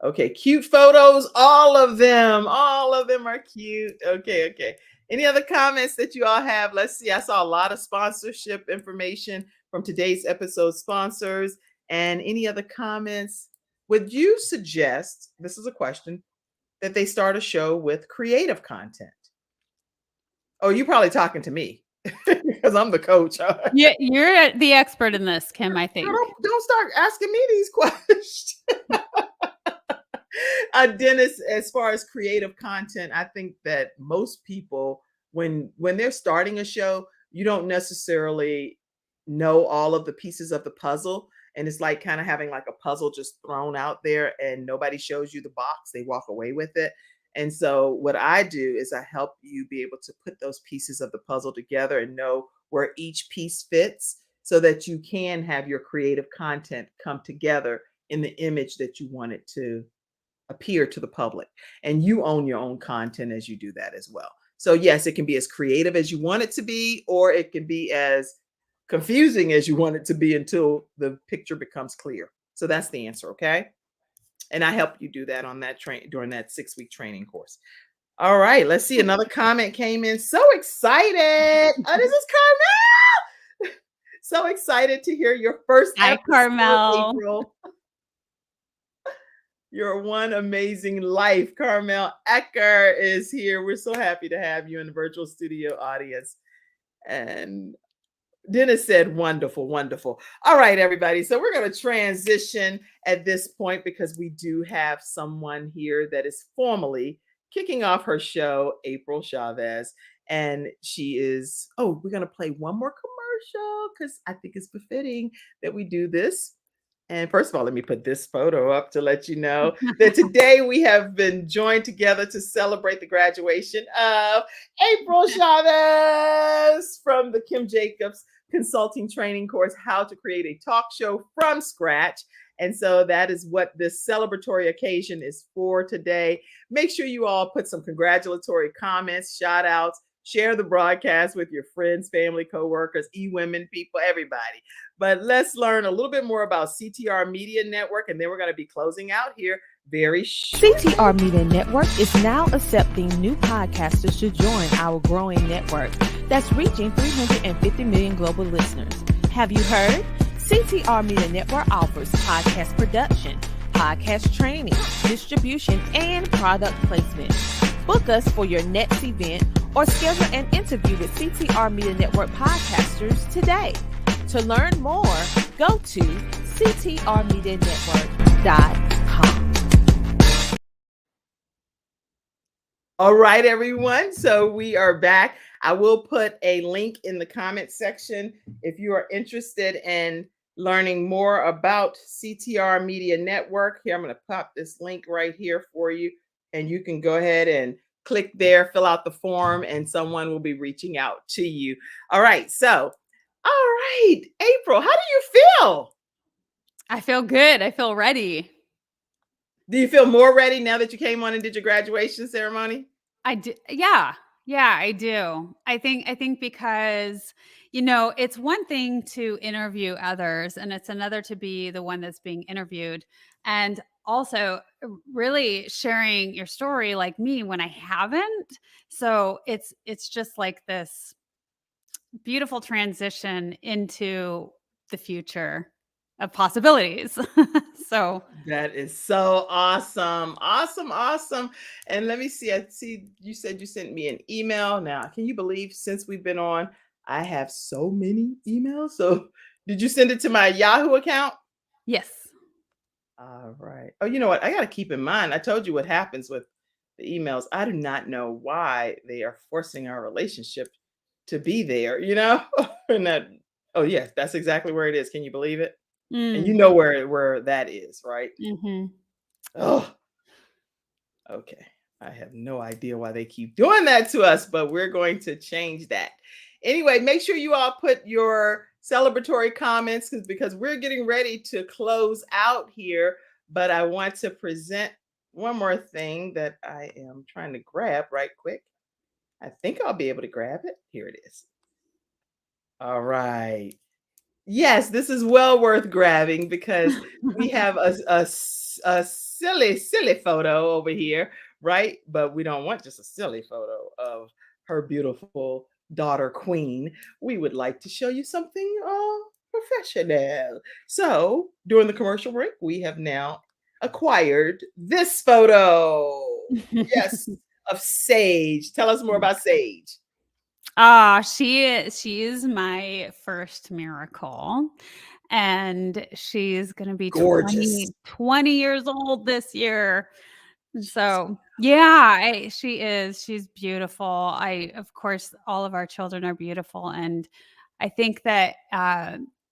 Okay, cute photos, all of them are cute. Okay. Any other comments that you all have? Let's see. I saw a lot of sponsorship information from today's episode sponsors. And any other comments? Would you suggest, this is a question, that they start a show with creative content? Oh, you're probably talking to me because I'm the coach. Yeah, you're the expert in this, Kim, I think. Don't start asking me these questions. Dennis, as far as creative content, I think that most people, when they're starting a show, you don't necessarily know all of the pieces of the puzzle. And it's like kind of having like a puzzle just thrown out there and nobody shows you the box. They walk away with it. And so what I do is I help you be able to put those pieces of the puzzle together and know where each piece fits so that you can have your creative content come together in the image that you want it to appear to the public. And you own your own content as you do that as well. So yes, it can be as creative as you want it to be, or it can be as confusing as you want it to be until the picture becomes clear. So that's the answer, okay? And I help you do that on that during that 6-week training course. All right, let's see. Another comment came in. So excited. Oh, this is Carmel. So excited to hear your first Hi, episode, Carmel. April. You're one amazing life. Carmel Ecker is here. We're so happy to have you in the virtual studio audience. And Dennis said, wonderful, wonderful. All right, everybody. So we're going to transition at this point because we do have someone here that is formally kicking off her show, April Chavez. And she is, we're going to play one more commercial because I think it's befitting that we do this. And first of all, let me put this photo up to let you know that today we have been joined together to celebrate the graduation of April Chavez from the Kim Jacobs Consulting Training course, How to Create a Talk Show from Scratch. And so that is what this celebratory occasion is for today. Make sure you all put some congratulatory comments, shout outs, share the broadcast with your friends, family, coworkers, e-women, people, everybody. But let's learn a little bit more about CTR Media Network, and then we're going to be closing out here very shortly. CTR Media Network is now accepting new podcasters to join our growing network that's reaching 350 million global listeners. Have you heard? CTR Media Network offers podcast production, podcast training, distribution, and product placement. Book us for your next event or schedule an interview with CTR Media Network podcasters today. To learn more, go to ctrmedianetwork.com. All right, everyone. So we are back. I will put a link in the comment section if you are interested in learning more about CTR Media Network. Here, I'm going to pop this link right here for you, and you can go ahead and click there, fill out the form, and someone will be reaching out to you. All right. So, all right, April, how do you feel? I feel good. I feel ready. Do you feel more ready now that you came on and did your graduation ceremony? I do. Yeah, I do. I think because, it's one thing to interview others and it's another to be the one that's being interviewed. And also really sharing your story like me when I haven't. So it's just like this beautiful transition into the future of possibilities. So that is so awesome. Awesome. And let me see. I see you said you sent me an email. Now, can you believe since we've been on, I have so many emails. So did you send it to my Yahoo account? Yes. All right. Oh, you know what? I got to keep in mind. I told you what happens with the emails. I do not know why they are forcing our relationship to be there, and that, oh yes, that's exactly where it is. Can you believe it? And you know where that is, right? Mm-hmm. Oh, okay. I have no idea why they keep doing that to us, but we're going to change that. Anyway, make sure you all put your celebratory comments because we're getting ready to close out here. But I want to present one more thing that I am trying to grab right quick. I think I'll be able to grab it. Here it is. All right. Yes, this is well worth grabbing because we have a silly photo over here, right? But we don't want just a silly photo of her beautiful daughter, Queen. We would like to show you something professional. So during the commercial break, we have now acquired this photo. Yes, of Sage. Tell us more about Sage. She is my first miracle. And she's gonna be Gorgeous. 20 years old this year. And so, yeah, she is. She's beautiful. Of course, all of our children are beautiful, and I think that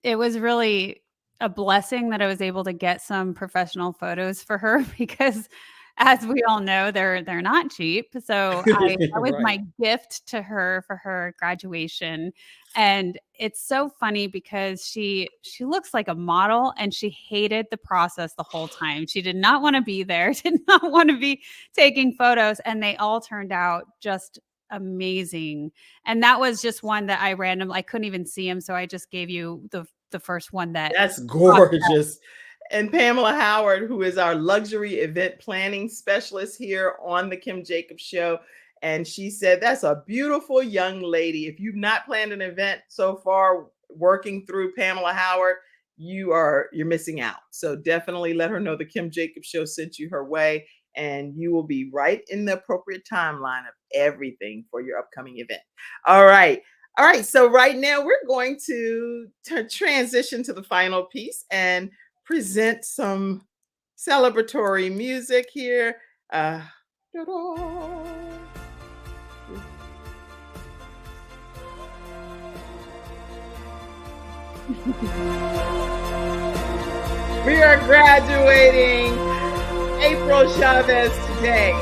it was really a blessing that I was able to get some professional photos for her because, as we all know, they're not cheap. So that was Right. my gift to her for her graduation, and it's so funny because she looks like a model, and she hated the process the whole time. She did not want to be there, did not want to be taking photos, and they all turned out just amazing. And that was just one that I couldn't even see him, so I just gave you the first one that That's popped. gorgeous. And Pamela Howard, who is our luxury event planning specialist here on the Kim Jacobs Show. And she said, that's a beautiful young lady. If you've not planned an event so far working through Pamela Howard, you're missing out. So definitely let her know the Kim Jacobs Show sent you her way, and you will be right in the appropriate timeline of everything for your upcoming event. All right. All right. So right now we're going to transition to the final piece and present some celebratory music here. Ta-da. We are graduating April Chavez today.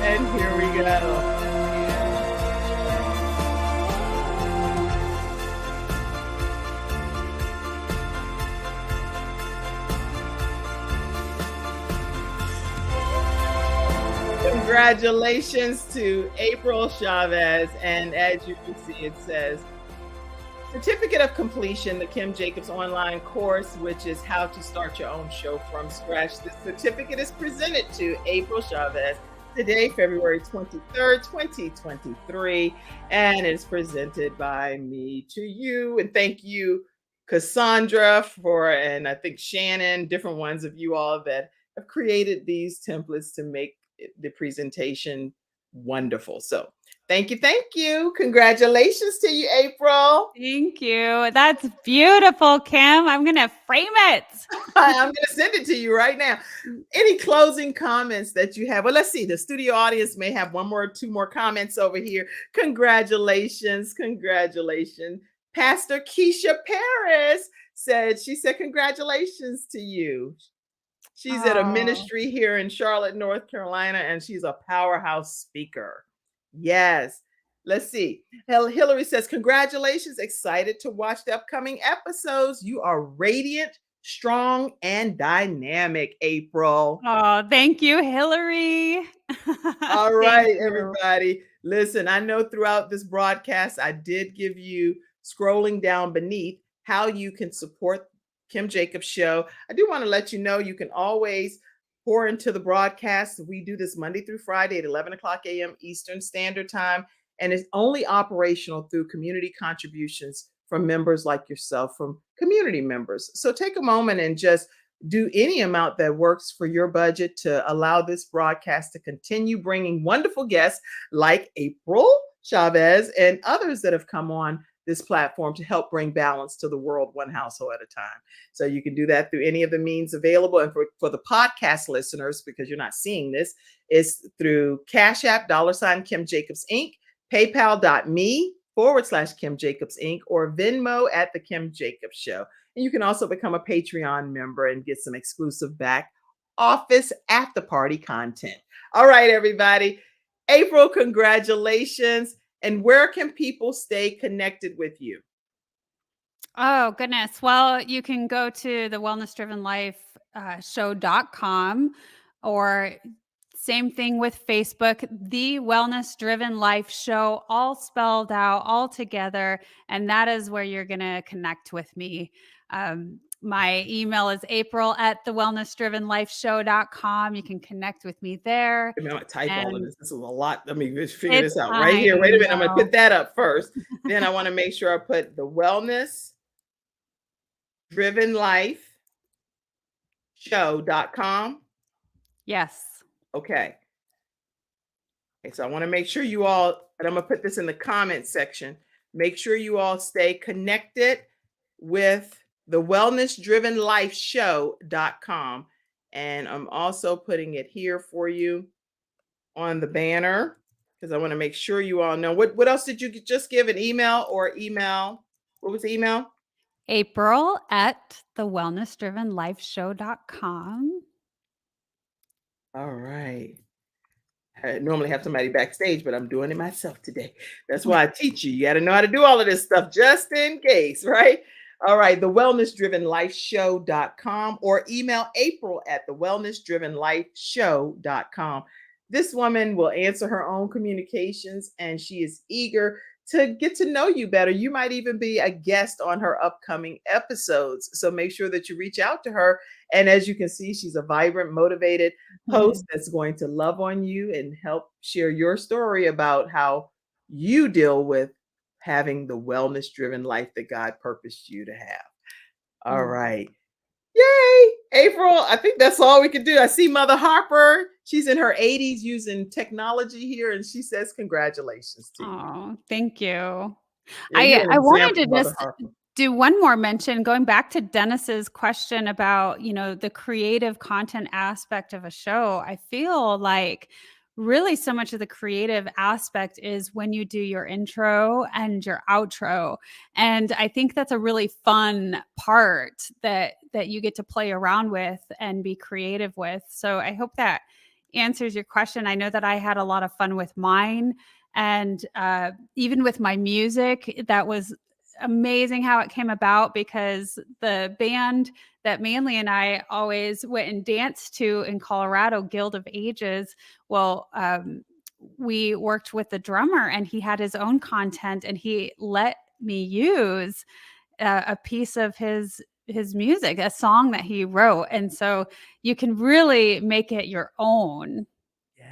And here we go. Congratulations to April Chavez. And as you can see, it says, Certificate of Completion, the Kim Jacobs online course, which is how to start your own show from scratch. The certificate is presented to April Chavez today, February 23rd, 2023, and it's presented by me to you. And thank you, Cassandra, and I think Shannon, different ones of you all that have created these templates to make the presentation wonderful. So thank you. Thank you. Congratulations to you, April. Thank you. That's beautiful, Kim. I'm gonna frame it. I'm going to send it to you right now. Any closing comments that you have? Well, let's see. The studio audience may have two more comments over here. Congratulations. Congratulations. Pastor Keisha Paris said, congratulations to you. She's at a ministry here in Charlotte, North Carolina, and she's a powerhouse speaker. Yes. Let's see. Hillary says, congratulations. Excited to watch the upcoming episodes. You are radiant, strong, and dynamic, April. Oh, thank you, Hillary. All right, everybody. Listen, I know throughout this broadcast, I did give you, scrolling down beneath, how you can support Kim Jacobs Show. I do want to let you know you can always pour into the broadcast. We do this Monday through Friday at 11 o'clock a.m. Eastern Standard Time, and it's only operational through community contributions from members like yourself, from community members. So take a moment and just do any amount that works for your budget to allow this broadcast to continue bringing wonderful guests like April Chavez and others that have come on this platform to help bring balance to the world, one household at a time. So you can do that through any of the means available. And for the podcast listeners, because you're not seeing this, it's through Cash App, $ Kim Jacobs Inc., PayPal.me/Kim Jacobs Inc., or Venmo at The Kim Jacobs Show. And you can also become a Patreon member and get some exclusive back office after party content. All right, everybody. April, congratulations. And where can people stay connected with you? Oh, goodness. Well, you can go to the wellnessdrivenlifeshow.com, or same thing with Facebook, The Wellness Driven Life Show, all spelled out, all together. And that is where you're going to connect with me. My email is april@thewellnessdrivenlifeshow.com. You can connect with me there. I'm going to type all of this. This is a lot. Let me just figure this out right here. Wait a minute. I'm going to put that up first. Then I want to make sure I put the Wellness Driven Life Show.com. Yes. Okay. Okay, so I want to make sure you all, and I'm going to put this in the comment section. Make sure you all stay connected with the wellnessdrivenlifeshow.com. And I'm also putting it here for you on the banner because I want to make sure you all know. What else did you just give? An email or email? What was the email? April at thewellnessdrivenlifeshow.com. All right. I normally have somebody backstage, but I'm doing it myself today. That's why I teach you. You got to know how to do all of this stuff just in case, right? All right, the wellnessdrivenlifeshow.com or email April at thewellnessdrivenlifeshow.com. This woman will answer her own communications and she is eager to get to know you better. You might even be a guest on her upcoming episodes. So make sure that you reach out to her. And as you can see, she's a vibrant, motivated host that's going to love on you and help share your story about how you deal with having the wellness driven life that God purposed you to have. All right. Yay, April. I think that's all we can do. I see Mother Harper. She's in her 80s using technology here, and she says, congratulations to you. Oh, thank you. Yeah, I wanted to Mother just Harper. do one more mention, going back to Dennis's question about, the creative content aspect of a show. I feel like really so much of the creative aspect is when you do your intro and your outro. And I think that's a really fun part that you get to play around with and be creative with. So I hope that answers your question. I know that I had a lot of fun with mine, and even with my music, that was amazing how it came about, because the band that Manly and I always went and danced to in Colorado, Guild of Ages, well, we worked with the drummer and he had his own content, and he let me use a piece of his music, a song that he wrote. And so you can really make it your own. Yes.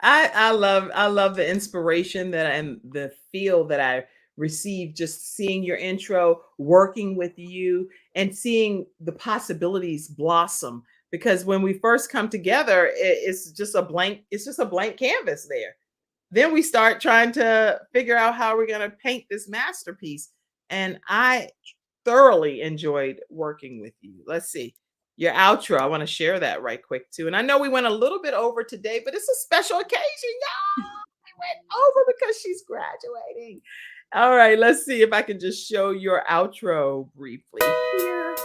I love the inspiration that and the feel that I received just seeing your intro, working with you, and seeing the possibilities blossom. Because when we first come together, it's just a blank canvas there. Then we start trying to figure out how we're going to paint this masterpiece. And I thoroughly enjoyed working with you. Let's see. Your outro. I want to share that right quick too. And I know we went a little bit over today, but it's a special occasion, y'all. We went over because she's graduating. All right, let's see if I can just show your outro briefly here.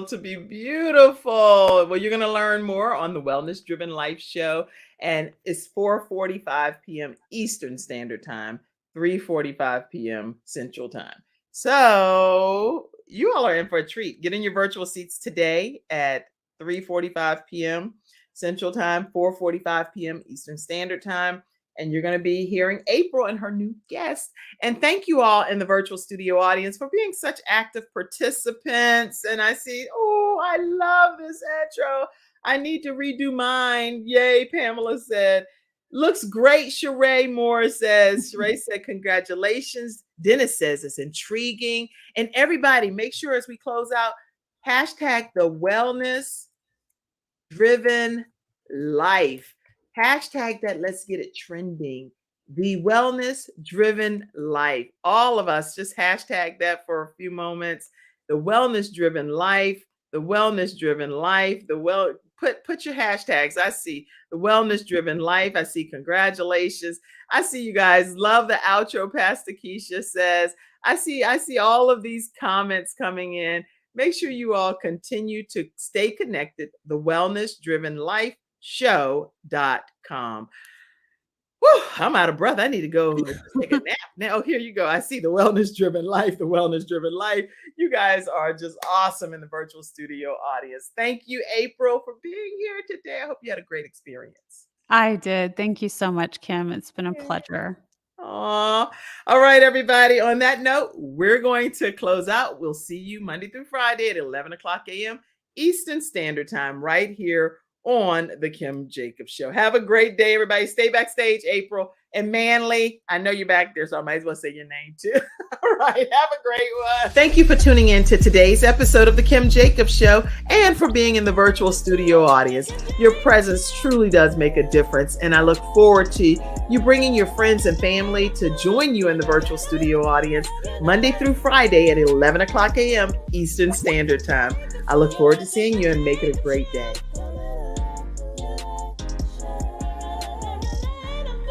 To be beautiful. Well, you're going to learn more on the Wellness Driven Life Show, and it's 4:45 p.m. Eastern Standard Time, 3:45 p.m. Central Time. So you all are in for a treat. Get in your virtual seats today at 3:45 p.m. Central Time, 4:45 p.m. Eastern Standard Time. And you're going to be hearing April and her new guest. And thank you all in the virtual studio audience for being such active participants. And I see, oh, I love this intro. I need to redo mine. Yay, Pamela said. Looks great, Sheree Moore says. Sheree said, congratulations. Dennis says it's intriguing. And everybody, make sure as we close out, hashtag the wellness driven life. Hashtag that, let's get it trending. The wellness driven life. All of us just hashtag that for a few moments. The wellness driven life, the wellness driven life, put your hashtags. I see the wellness driven life. I see congratulations. I see you guys love the outro. Pastor Keisha says, I see all of these comments coming in. Make sure you all continue to stay connected. The Wellness Driven Life Show.com. Whew, I'm out of breath. I need to go take a nap. Now, here you go. I see the Wellness Driven Life, the Wellness Driven Life. You guys are just awesome in the virtual studio audience. Thank you, April, for being here today. I hope you had a great experience. I did. Thank you so much, Kim. It's been a pleasure. Aw. All right, everybody. On that note, we're going to close out. We'll see you Monday through Friday at 11 o'clock a.m. Eastern Standard Time right here on the Kim Jacobs Show. Have a great day, everybody. Stay backstage, April. And Manley, I know you're back there, so I might as well say your name too. All right, have a great one. Thank you for tuning in to today's episode of the Kim Jacobs Show and for being in the virtual studio audience. Your presence truly does make a difference, and I look forward to you bringing your friends and family to join you in the virtual studio audience Monday through Friday at 11 o'clock a.m. Eastern Standard Time. I look forward to seeing you and make it a great day.